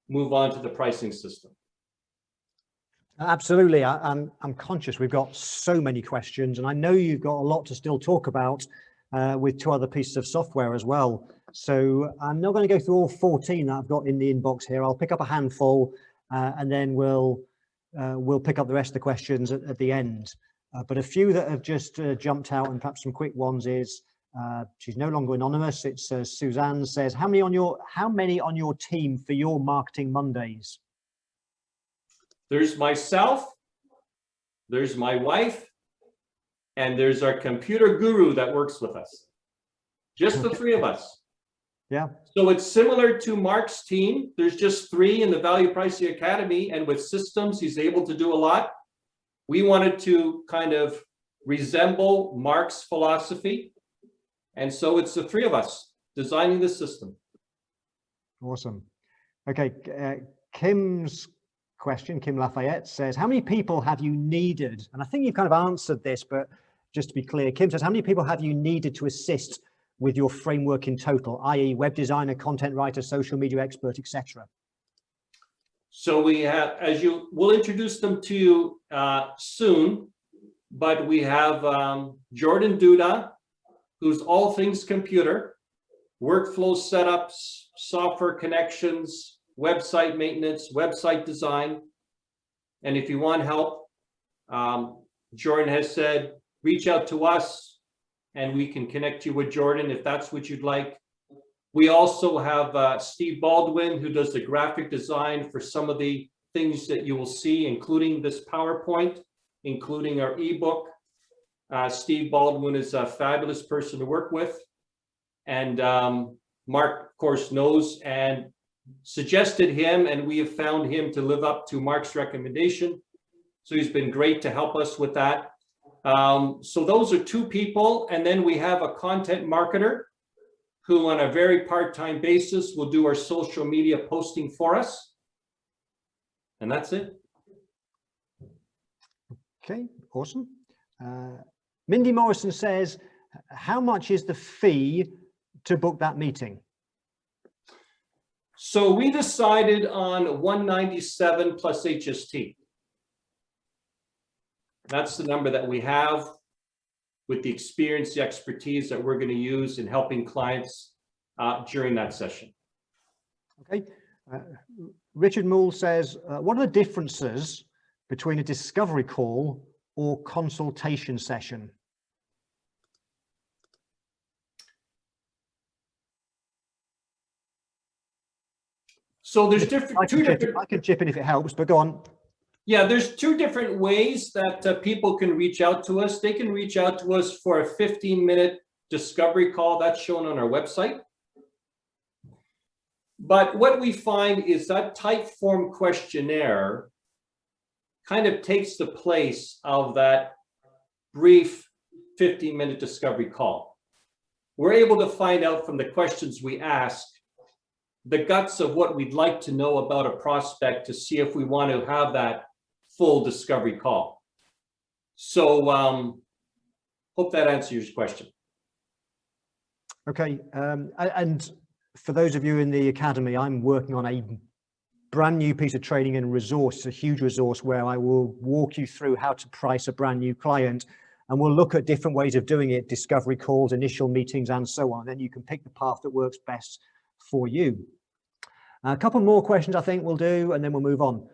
move on to the pricing system. Absolutely. I'm conscious we've got so many questions, and I know you've got a lot to still talk about with 2 other pieces of software as well. So I'm not going to go through all 14 that I've got in the inbox here. I'll pick up a handful and then we'll pick up the rest of the questions at the end. But a few that have just jumped out, and perhaps some quick ones, is she's no longer anonymous. It's Suzanne says, how many on your team for your Marketing Mondays? There's myself, there's my wife, and there's our computer guru that works with us. Just the 3 of us. Yeah. So it's similar to Mark's team. There's just 3 in the Value Pricing Academy, and with systems, he's able to do a lot. We wanted to kind of resemble Mark's philosophy. And so it's the three of us designing the system. Awesome. Okay, Kim's question, Kim Lafayette says, how many people have you needed? And I think you've kind of answered this, but just to be clear, Kim says, how many people have you needed to assist with your framework in total, i.e. web designer, content writer, social media expert, etc.? So we have, we'll introduce them to you soon, but we have Jordan Duda, who's all things computer, workflow setups, software connections, website maintenance, website design. And if you want help, Jordan has said, reach out to us and we can connect you with Jordan if that's what you'd like. We also have Steve Baldwin, who does the graphic design for some of the things that you will see, including this PowerPoint, including our ebook. Steve Baldwin is a fabulous person to work with. And Mark, of course, knows and suggested him, and we have found him to live up to Mark's recommendation. So he's been great to help us with that. So those are two people. And then we have a content marketer who on a very part-time basis will do our social media posting for us. And that's it. Okay, awesome. Mindy Morrison says, how much is the fee to book that meeting? So we decided on $197 plus HST. That's the number that we have with the experience, the expertise that we're going to use in helping clients during that session. Okay. Richard Moule says, what are the differences between a discovery call or consultation session? So there's different. I can chip in if it helps, but go on. Yeah, there's two different ways that people can reach out to us. They can reach out to us for a 15-minute discovery call that's shown on our website. But what we find is that type form questionnaire kind of takes the place of that brief 15-minute discovery call. We're able to find out from the questions we ask the guts of what we'd like to know about a prospect to see if we want to have that full discovery call. So hope that answers your question. Okay, and for those of you in the academy, I'm working on a brand new piece of training and resource, a huge resource where I will walk you through how to price a brand new client, and we'll look at different ways of doing it, discovery calls, initial meetings, and so on. Then you can pick the path that works best for you. A couple more questions I think we'll do, and then we'll move on.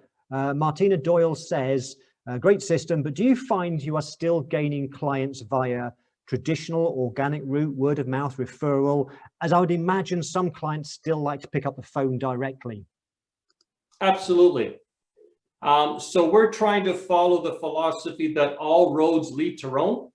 Martina Doyle says, great system, but do you find you are still gaining clients via traditional organic route, word of mouth, referral, as I would imagine some clients still like to pick up the phone directly? Absolutely. So we're trying to follow the philosophy that all roads lead to Rome.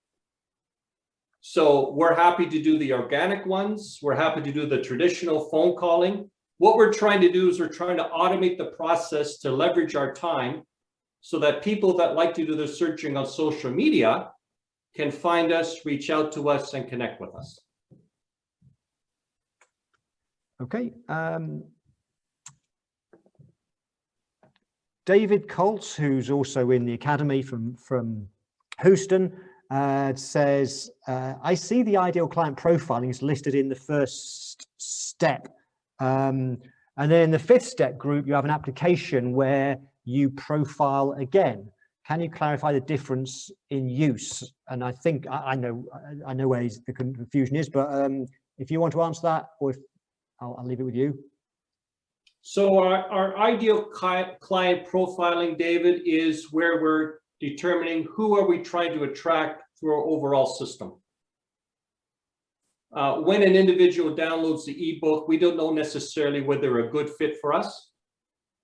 So we're happy to do the organic ones. We're happy to do the traditional phone calling. What we're trying to do is we're trying to automate the process to leverage our time so that people that like to do their searching on social media can find us, reach out to us, and connect with us. Okay. David Colts, who's also in the academy from Houston, says, I see the ideal client profiling is listed in the first step. And then in the fifth step group, you have an application where you profile again. Can you clarify the difference in use? And I think I know where the confusion is, but if you want to answer that, or if I'll leave it with you. So our ideal client profiling, David, is where we're determining who are we trying to attract through our overall system. When an individual downloads the ebook, we don't know necessarily whether they're a good fit for us.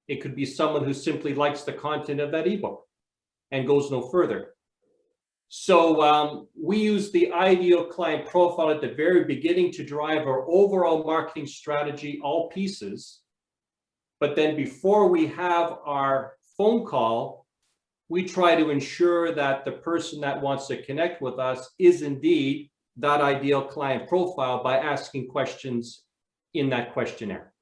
It could be someone who simply likes the content of that ebook and goes no further. So we use the ideal client profile at the very beginning to drive our overall marketing strategy, all pieces. But then before we have our phone call, we try to ensure that the person that wants to connect with us is indeed that ideal client profile by asking questions in that questionnaire.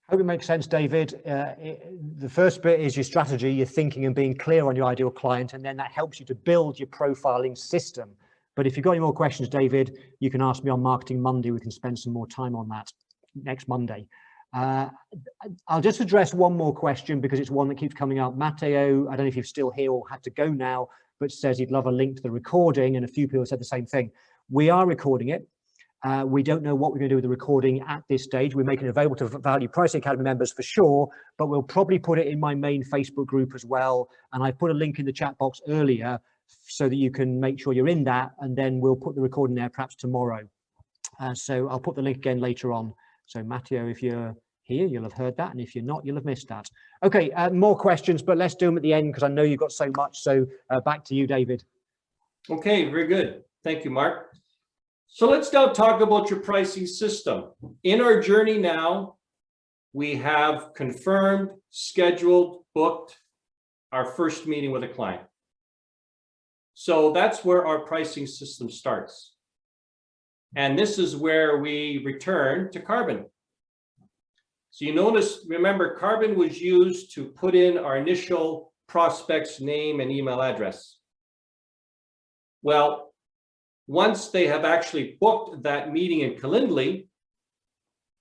Hope it makes sense, David. The first bit is your strategy, your thinking and being clear on your ideal client, and then that helps you to build your profiling system. But if you've got any more questions, David, you can ask me on Marketing Monday. We can spend some more time on that next Monday. I'll just address one more question because it's one that keeps coming up. Matteo, I don't know if you're still here or had to go now, but says he'd love a link to the recording, and a few people said the same thing. We are recording it. We don't know what we're going to do with the recording at this stage. We're making it available to Value Pricing Academy members for sure, but we'll probably put it in my main Facebook group as well. And I put a link in the chat box earlier so that you can make sure you're in that, and then we'll put the recording there perhaps tomorrow. So I'll put the link again later on. So Matteo, if you're here, you'll have heard that, and if you're not, you'll have missed that. Okay, more questions, but let's do them at the end because I know you've got so much. So back to you, David. Okay, very good. Thank you, Mark. So let's now talk about your pricing system. In our journey now, we have confirmed, scheduled, booked our first meeting with a client. So that's where our pricing system starts. And this is where we return to Karbon. So you notice, remember, Karbon was used to put in our initial prospect's name and email address. Well, once they have actually booked that meeting in Calendly,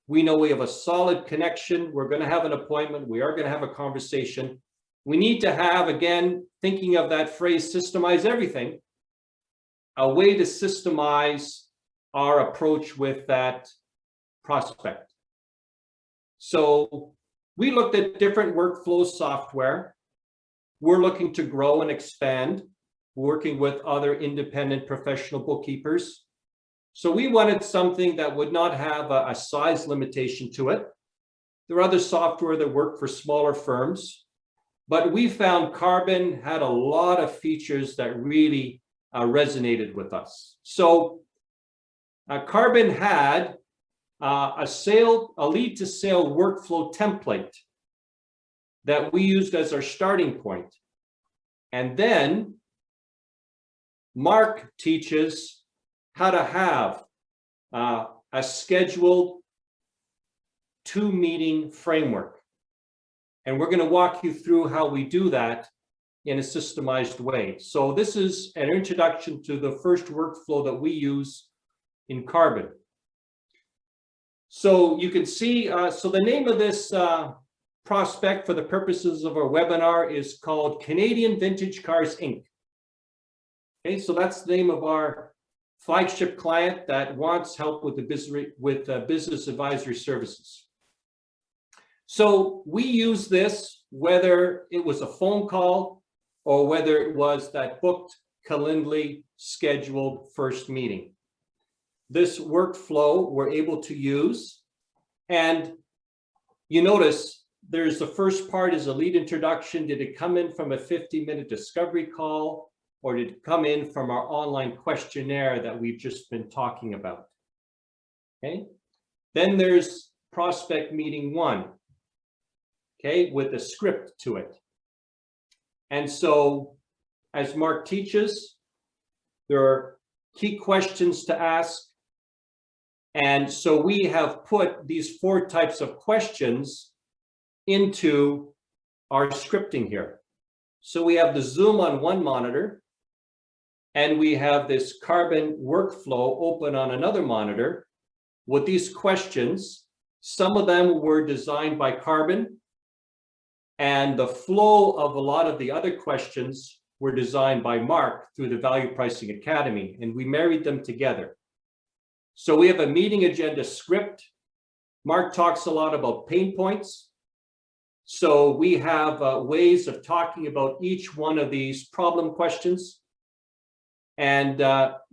we know we have a solid connection. We're going to have an appointment. We are going to have a conversation. We need to have, again, thinking of that phrase, systemize everything, a way to systemize our approach with that prospect. So we looked at different workflow software. We're looking to grow and expand, working with other independent professional bookkeepers. So we wanted something that would not have a size limitation to it. There are other software that work for smaller firms, but we found Karbon had a lot of features that really resonated with us. So Karbon had a lead to sale workflow template that we used as our starting point. And then Mark teaches how to have a scheduled 2-meeting framework. And we're going to walk you through how we do that in a systemized way. So this is an introduction to the first workflow that we use in Karbon. So you can see, so the name of this prospect for the purposes of our webinar is called Canadian Vintage Cars, Inc. Okay, so that's the name of our flagship client that wants help with the business advisory services. So we use this whether it was a phone call or whether it was that booked Calendly scheduled first meeting. This workflow we're able to use, and you notice there's the first part is a lead introduction. Did it come in from a 50-minute discovery call, or did it come in from our online questionnaire that we've just been talking about? Okay, then there's prospect meeting 1, okay, with a script to it. And so as Mark teaches, there are key questions to ask. And so we have put these 4 types of questions into our scripting here. So we have the Zoom on one monitor, and we have this Karbon workflow open on another monitor with these questions. Some of them were designed by Karbon, and the flow of a lot of the other questions were designed by Mark through the Value Pricing Academy, and we married them together. So we have a meeting agenda script. Mark talks a lot about pain points. So we have ways of talking about each one of these problem questions. And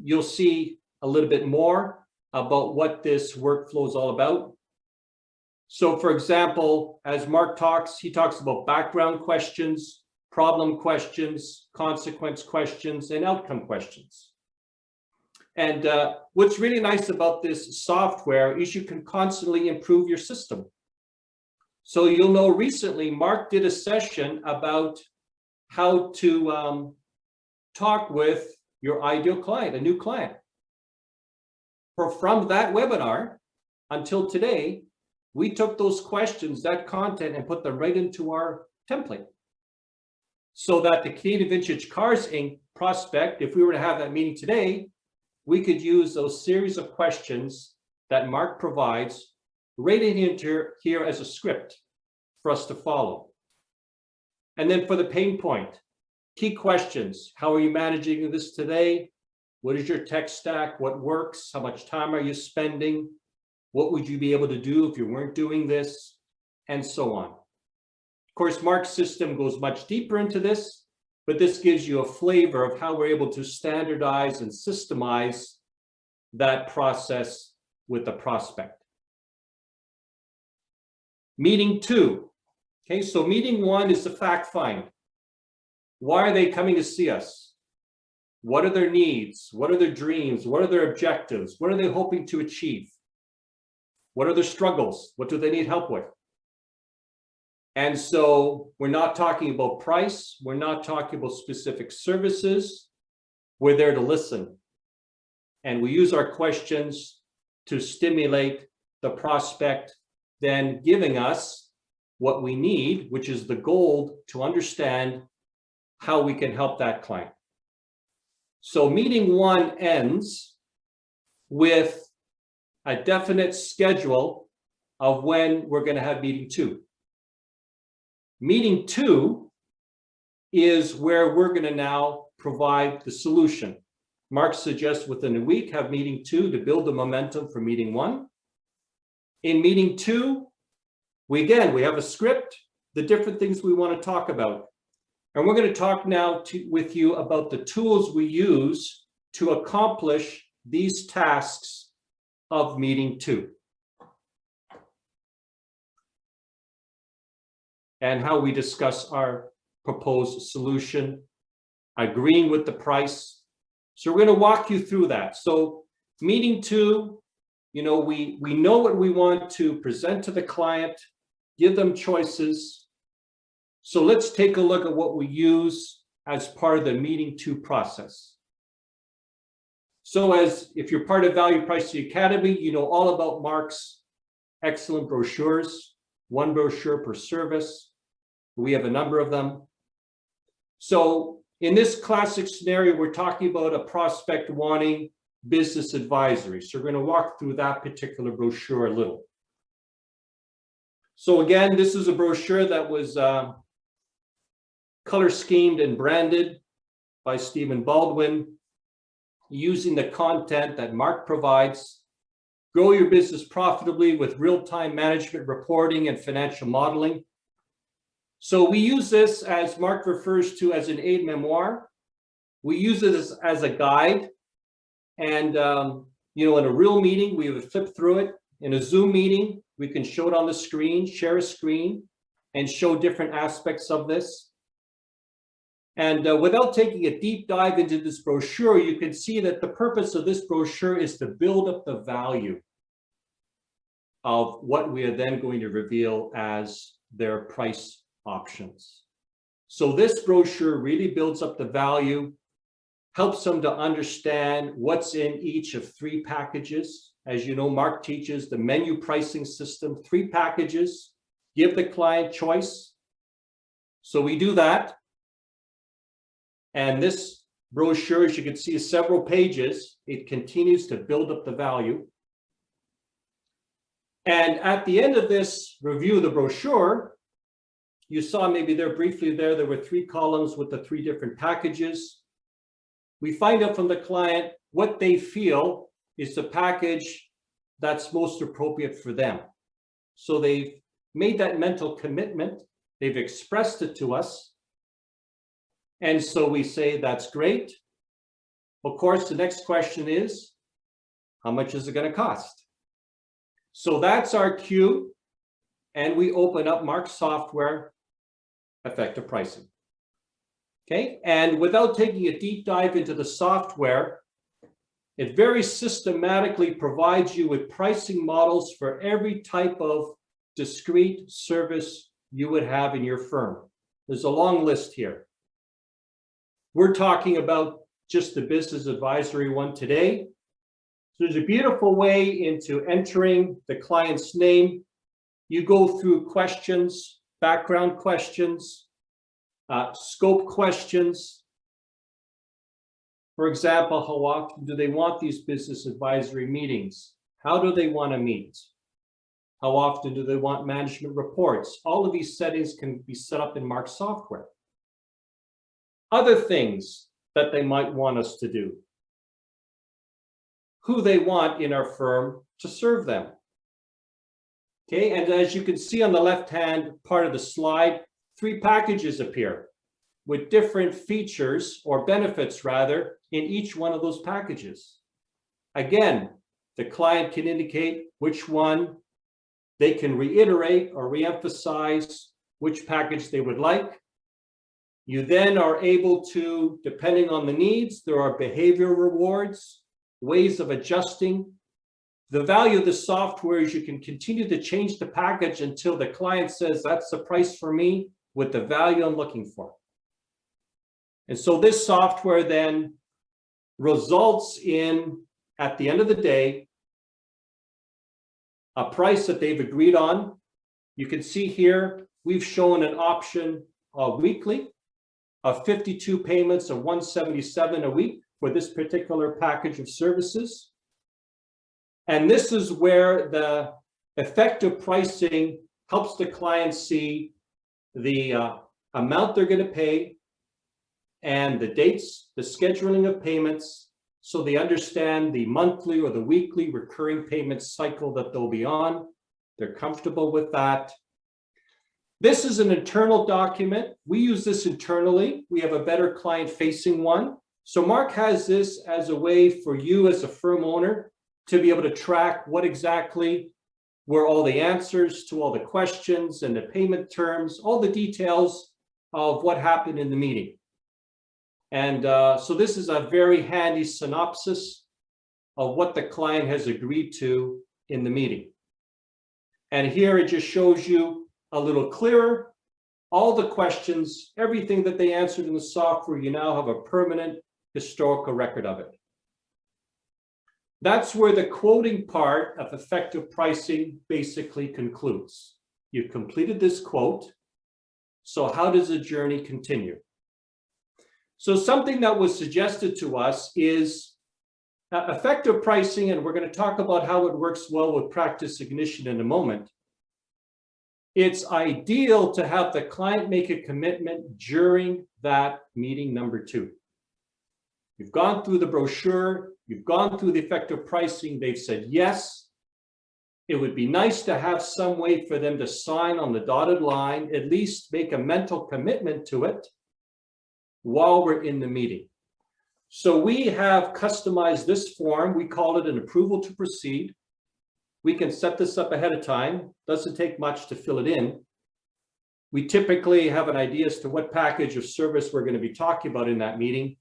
you'll see a little bit more about what this workflow is all about. So for example, as Mark talks, he talks about background questions, problem questions, consequence questions, and outcome questions. And what's really nice about this software is you can constantly improve your system. So you'll know recently, Mark did a session about how to talk with your ideal client, a new client. From that webinar until today, we took those questions, that content, and put them right into our template. So that the Canadian Vintage Cars Inc. prospect, if we were to have that meeting today, we could use those series of questions that Mark provides right in here as a script for us to follow. And then for the pain point, key questions. How are you managing this today? What is your tech stack? What works? How much time are you spending? What would you be able to do if you weren't doing this? And so on. Of course, Mark's system goes much deeper into this, but this gives you a flavor of how we're able to standardize and systemize that process with the prospect. Meeting 2. Okay, so meeting 1 is the fact find. Why are they coming to see us? What are their needs? What are their dreams? What are their objectives? What are they hoping to achieve? What are their struggles? What do they need help with? And so we're not talking about price. We're not talking about specific services. We're there to listen. And we use our questions to stimulate the prospect, then giving us what we need, which is the gold to understand how we can help that client. So meeting 1 ends with a definite schedule of when we're going to have meeting 2. Meeting 2 is where we're going to now provide the solution. Mark suggests within a week, have meeting 2 to build the momentum for meeting 1. In meeting 2, we have a script, the different things we want to talk about. And we're going to talk now with you about the tools we use to accomplish these tasks of meeting 2. And how we discuss our proposed solution, agreeing with the price. So we're going to walk you through that. So meeting 2, we know what we want to present to the client, give them choices. So let's take a look at what we use as part of the meeting 2 process. So if you're part of Value Pricing Academy, you know all about Mark's excellent brochures, 1 brochure per service. We have a number of them. So in this classic scenario, we're talking about a prospect wanting business advisory. So we're going to walk through that particular brochure a little. So again, this is a brochure that was color schemed and branded by Stephen Baldwin, using the content that Mark provides. Grow your business profitably with real-time management reporting and financial modeling. So we use this, as Mark refers to, as an aide-memoire. We use it as a guide. And, in a real meeting, we would flip through it. In a Zoom meeting, we can show it on the screen, share a screen, and show different aspects of this. And without taking a deep dive into this brochure, you can see that the purpose of this brochure is to build up the value of what we are then going to reveal as their price options. So this brochure really builds up the value, helps them to understand what's in each of 3 packages. As you know, Mark teaches the menu pricing system, 3 packages, give the client choice. So we do that. And this brochure, as you can see, is several pages. It continues to build up the value. And at the end of this review of the brochure, you saw maybe there briefly there were 3 columns with the 3 different packages. We find out from the client what they feel is the package that's most appropriate for them. So they've made that mental commitment. They've expressed it to us. And so we say, that's great. Of course, the next question is, how much is it going to cost? So that's our cue. And we open up Mark's software, Effective Pricing. Okay, and without taking a deep dive into the software, it very systematically provides you with pricing models for every type of discrete service you would have in your firm. There's a long list here. We're talking about just the business advisory one today. So there's a beautiful way into entering the client's name. You go through questions, background questions, scope questions. For example, how often do they want these business advisory meetings? How do they want to meet? How often do they want management reports? All of these settings can be set up in Mark software. Other things that they might want us to do. Who they want in our firm to serve them. Okay, and as you can see on the left-hand part of the slide, 3 packages appear with different features or benefits rather in each one of those packages. Again, the client can indicate which one they can reiterate or reemphasize which package they would like. You then are able to, depending on the needs, there are behavior rewards, ways of adjusting. The value of the software is you can continue to change the package until the client says, that's the price for me with the value I'm looking for. And so this software then results in, at the end of the day, a price that they've agreed on. You can see here, we've shown an option weekly of 52 payments of $177 a week for this particular package of services. And this is where the effective pricing helps the client see the amount they're going to pay and the dates, the scheduling of payments, so they understand the monthly or the weekly recurring payment cycle that they'll be on. They're comfortable with that. This is an internal document. We use this internally. We have a better client-facing one. So Mark has this as a way for you as a firm owner to be able to track what exactly were all the answers to all the questions and the payment terms, all the details of what happened in the meeting. And so this is a very handy synopsis of what the client has agreed to in the meeting. And here it just shows you a little clearer, all the questions, everything that they answered in the software, you now have a permanent historical record of it. That's where the quoting part of effective pricing basically concludes. You've completed this quote. So how does the journey continue? So something that was suggested to us is effective pricing, and we're going to talk about how it works well with practice ignition in a moment. It's ideal to have the client make a commitment during that meeting number 2. You've gone through the brochure, you've gone through the effective pricing, they've said yes. It would be nice to have some way for them to sign on the dotted line, at least make a mental commitment to it while we're in the meeting. So we have customized this form. We call it an approval to proceed. We can set this up ahead of time. Doesn't take much to fill it in. We typically have an idea as to what package of service we're going to be talking about in that meeting.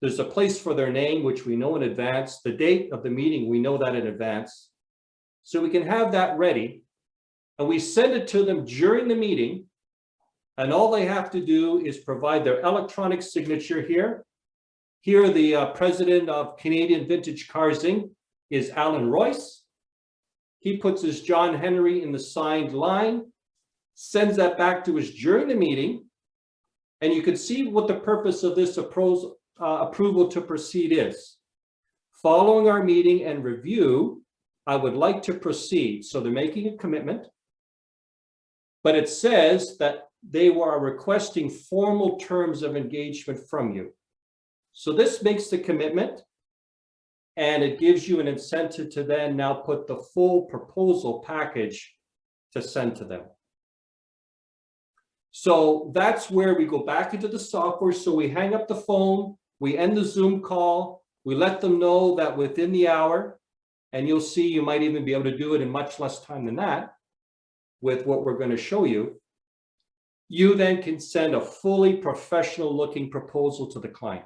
There's a place for their name, which we know in advance. The date of the meeting, we know that in advance. So we can have that ready, and we send it to them during the meeting, and all they have to do is provide their electronic signature here. Here, the president of Canadian Vintage Cars Inc. is Alan Royce. He puts his John Henry in the signed line, sends that back to us during the meeting, and you can see what the purpose of this approval to proceed is. Following our meeting and review, I would like to proceed. So they're making a commitment, but it says that they are requesting formal terms of engagement from you. So this makes the commitment, and it gives you an incentive to then now put the full proposal package to send to them. So that's where we go back into the software. So we hang up the phone, we end the Zoom call, we let them know that within the hour, and you'll see you might even be able to do it in much less time than that with what we're going to show you. You then can send a fully professional looking proposal to the client.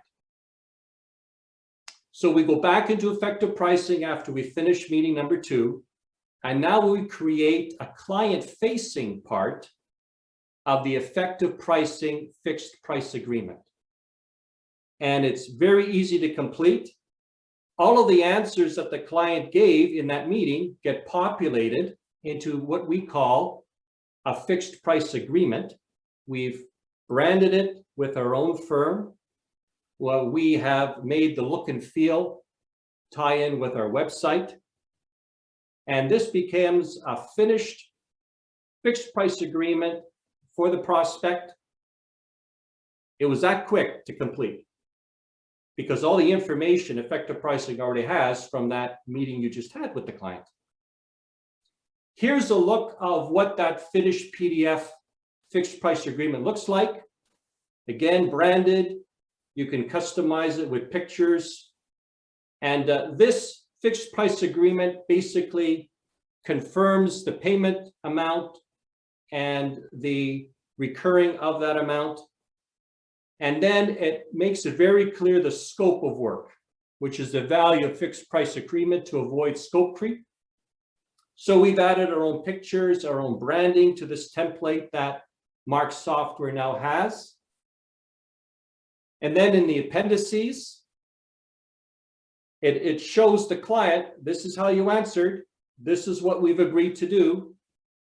So we go back into effective pricing after we finish meeting number 2. And now we create a client-facing part of the effective pricing fixed price agreement. And it's very easy to complete. All of the answers that the client gave in that meeting get populated into what we call a fixed price agreement. We've branded it with our own firm. Well, we have made the look and feel tie in with our website. And this becomes a finished fixed price agreement for the prospect. It was that quick to complete because all the information effective pricing already has from that meeting you just had with the client. Here's a look of what that finished PDF fixed price agreement looks like. Again, branded. You can customize it with pictures. And this fixed price agreement basically confirms the payment amount and the recurring of that amount. And then it makes it very clear the scope of work, which is the value of fixed price agreement to avoid scope creep. So we've added our own pictures, our own branding to this template that Mark Software now has. And then in the appendices, it shows the client, this is how you answered. This is what we've agreed to do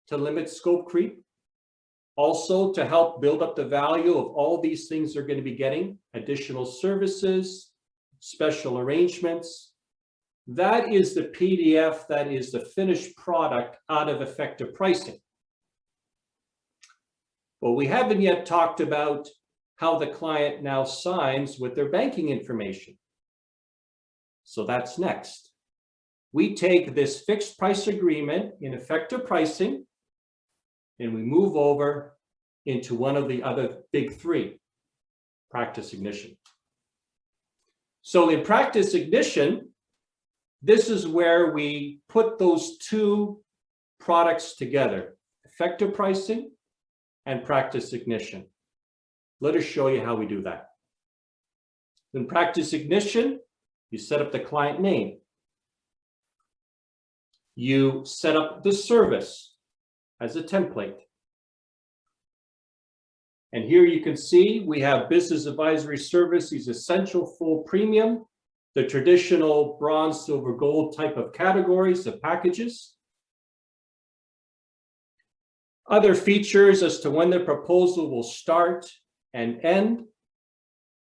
to limit scope creep. Also to help build up the value of all these things they're going to be getting, additional services, special arrangements. That is the PDF, that is the finished product out of effective pricing. But we haven't yet talked about how the client now signs with their banking information. So that's next. We take this fixed price agreement in effective pricing and we move over into one of the other big three, Practice Ignition. So in Practice Ignition, this is where we put those two products together, effective pricing and Practice Ignition. Let us show you how we do that. In Practice Ignition, you set up the client name. You set up the service as a template. And here you can see we have business advisory services, essential, full, premium, the traditional bronze, silver, gold type of categories of packages. Other features as to when the proposal will start and end.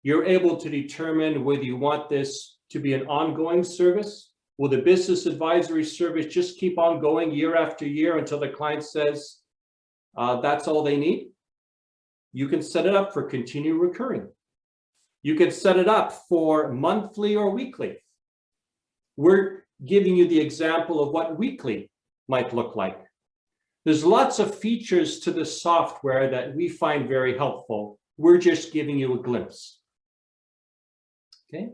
You're able to determine whether you want this to be an ongoing service. Will the business advisory service just keep on going year after year until the client says that's all they need? You can set it up for continue recurring. You can set it up for monthly or weekly. We're giving you the example of what weekly might look like. There's lots of features to this software that we find very helpful. We're just giving you a glimpse. Okay.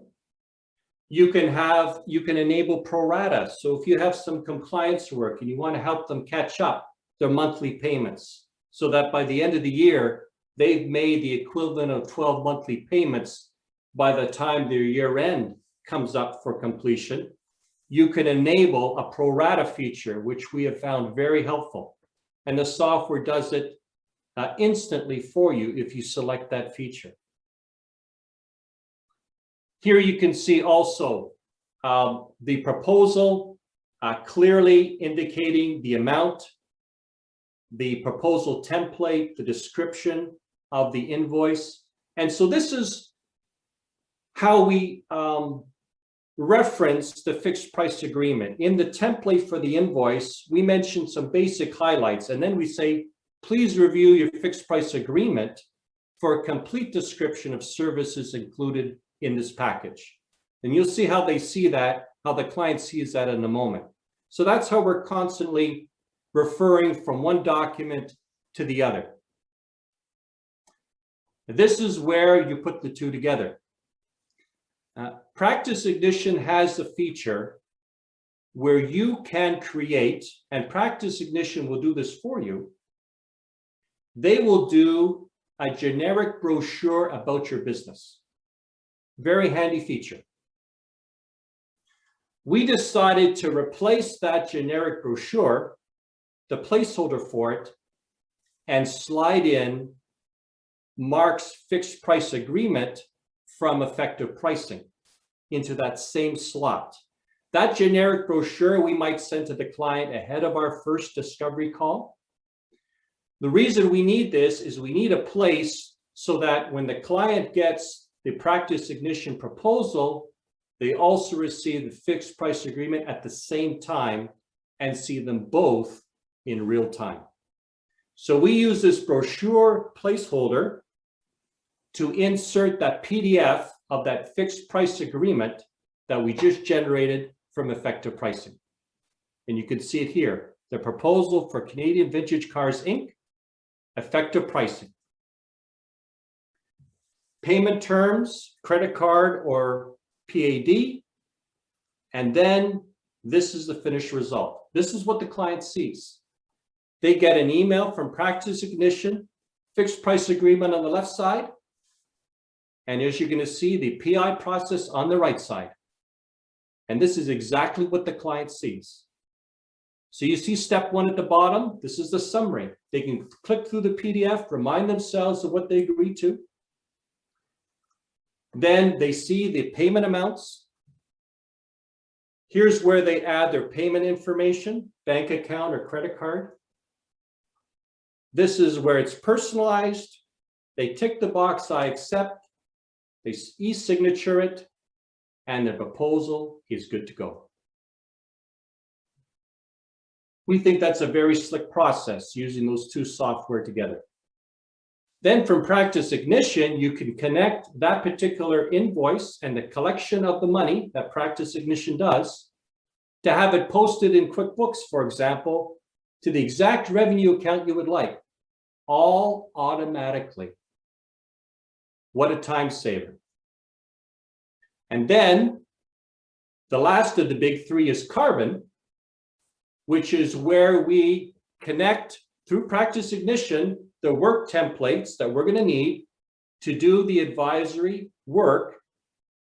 You can enable pro rata. So if you have some compliance work and you want to help them catch up their monthly payments so that by the end of the year, they've made the equivalent of 12 monthly payments by the time their year end comes up for completion, you can enable a pro rata feature, which we have found very helpful. And the software does it instantly for you if you select that feature. Here you can see also the proposal clearly indicating the amount, the proposal template, the description of the invoice. And so this is how we reference the fixed price agreement. In the template for the invoice, we mention some basic highlights, and then we say, please review your fixed price agreement for a complete description of services included in this package. And you'll see how they see that, how the client sees that in a moment. So that's how we're constantly referring from one document to the other. This is where you put the two together. Practice Ignition has the feature where you can create, and Practice Ignition will do this for you. They will do a generic brochure about your business. Very handy feature. we decided to replace that generic brochure, the placeholder for it, and slide in Mark's fixed price agreement from effective pricing into that same slot. That generic brochure we might send to the client ahead of our first discovery call. The reason we need this is we need a place so that when the client gets the practice ignition proposal, they also receive the fixed price agreement at the same time and see them both in real time. So we use this brochure placeholder to insert that PDF of that fixed price agreement that we just generated from effective pricing. And you can see it here, the proposal for Canadian Vintage Cars Inc., effective pricing. Payment terms, credit card or PAD, and then this is the finished result. This is what the client sees. They get an email from Practice Ignition, fixed price agreement on the left side, and as you're going to see, the PI process on the right side. And this is exactly what the client sees. So you see step one at the bottom. This is the summary. They can click through the PDF, remind themselves of what they agreed to. Then they see the payment amounts. Here's where they add their payment information, bank account or credit card. This is where it's personalized. They tick the box, I accept. They e-signature it, and the proposal is good to go. We think that's a very slick process using those two software together. Then from Practice Ignition, you can connect that particular invoice and the collection of the money that Practice Ignition does to have it posted in QuickBooks, for example, to the exact revenue account you would like, all automatically. What a time saver. And then the last of the big three is Karbon, which is where we connect through Practice Ignition the work templates that we're going to need to do the advisory work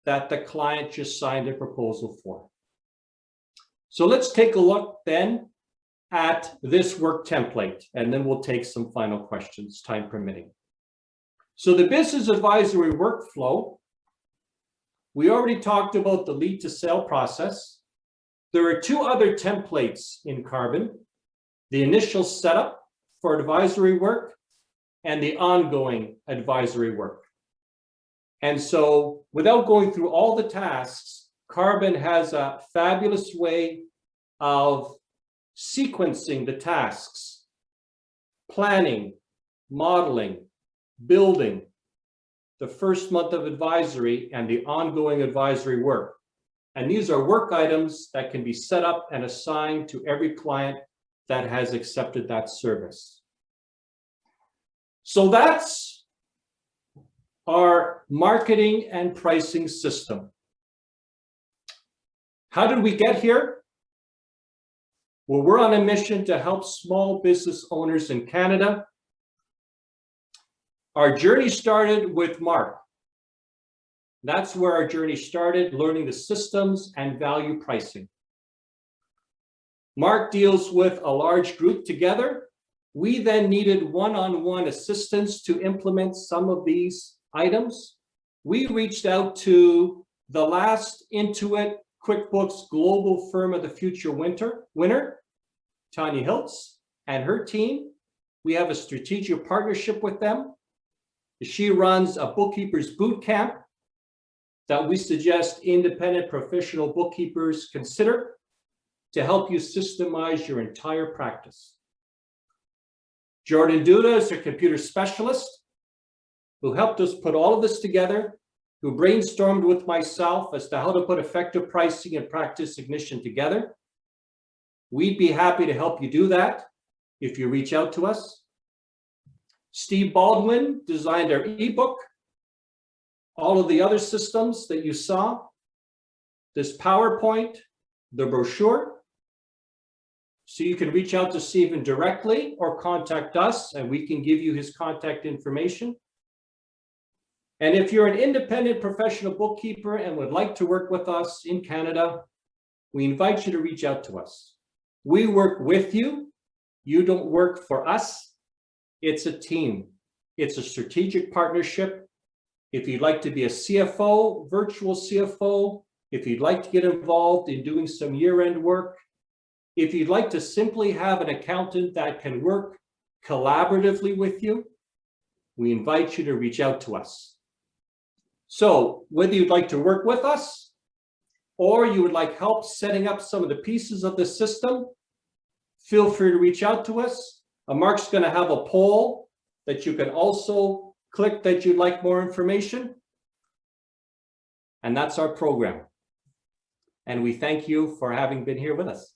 that the client just signed a proposal for. So let's take a look then at this work template, and then we'll take some final questions, time permitting. So the business advisory workflow, we already talked about the lead to sale process. There are two other templates in Karbon: the initial setup for advisory work and the ongoing advisory work. And so without going through all the tasks, Karbon has a fabulous way of sequencing the tasks, planning, modeling, building the first month of advisory and the ongoing advisory work. And these are work items that can be set up and assigned to every client that has accepted that service. So that's our marketing and pricing system. How did we get here? Well, we're on a mission to help small business owners in Canada. Our journey started with Mark. That's where our journey started, learning the systems and value pricing. Mark deals with a large group together. We then needed one-on-one assistance to implement some of these items. We reached out to the last Intuit QuickBooks Global Firm of the Future winner, Tanya Hiltz, and her team. We have a strategic partnership with them. She runs a bookkeeper's boot camp that we suggest independent professional bookkeepers consider to help you systemize your entire practice. Jordan Duda is a computer specialist who helped us put all of this together, who brainstormed with myself as to how to put effective pricing and Practice Ignition together. We'd be happy to help you do that if you reach out to us. Steve Baldwin designed our eBook, all of the other systems that you saw, this PowerPoint, the brochure. So you can reach out to Stephen directly or contact us and we can give you his contact information. And if you're an independent professional bookkeeper and would like to work with us in Canada, we invite you to reach out to us. We work with you. You don't work for us. It's a team. It's a strategic partnership. If you'd like to be a CFO, virtual CFO, if you'd like to get involved in doing some year-end work, if you'd like to simply have an accountant that can work collaboratively with you, we invite you to reach out to us. So whether you'd like to work with us or you would like help setting up some of the pieces of the system, feel free to reach out to us. Mark's going to have a poll that you can also click that you'd like more information. And that's our program. And we thank you for having been here with us.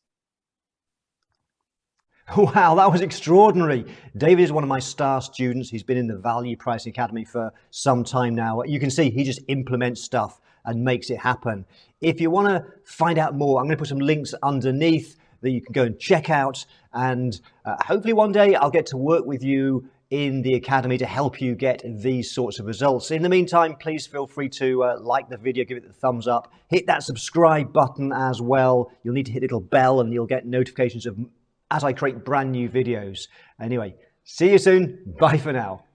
Wow, that was extraordinary. David is one of my star students. He's been in the Value Pricing Academy for some time now. You can see he just implements stuff and makes it happen. If you want to find out more, I'm going to put some links underneath that you can go and check out. And hopefully one day I'll get to work with you in the Academy to help you get these sorts of results. In the meantime, please feel free to like the video, give it the thumbs up, hit that subscribe button as well. You'll need to hit the little bell and you'll get notifications of as I create brand new videos. Anyway, see you soon. Bye for now.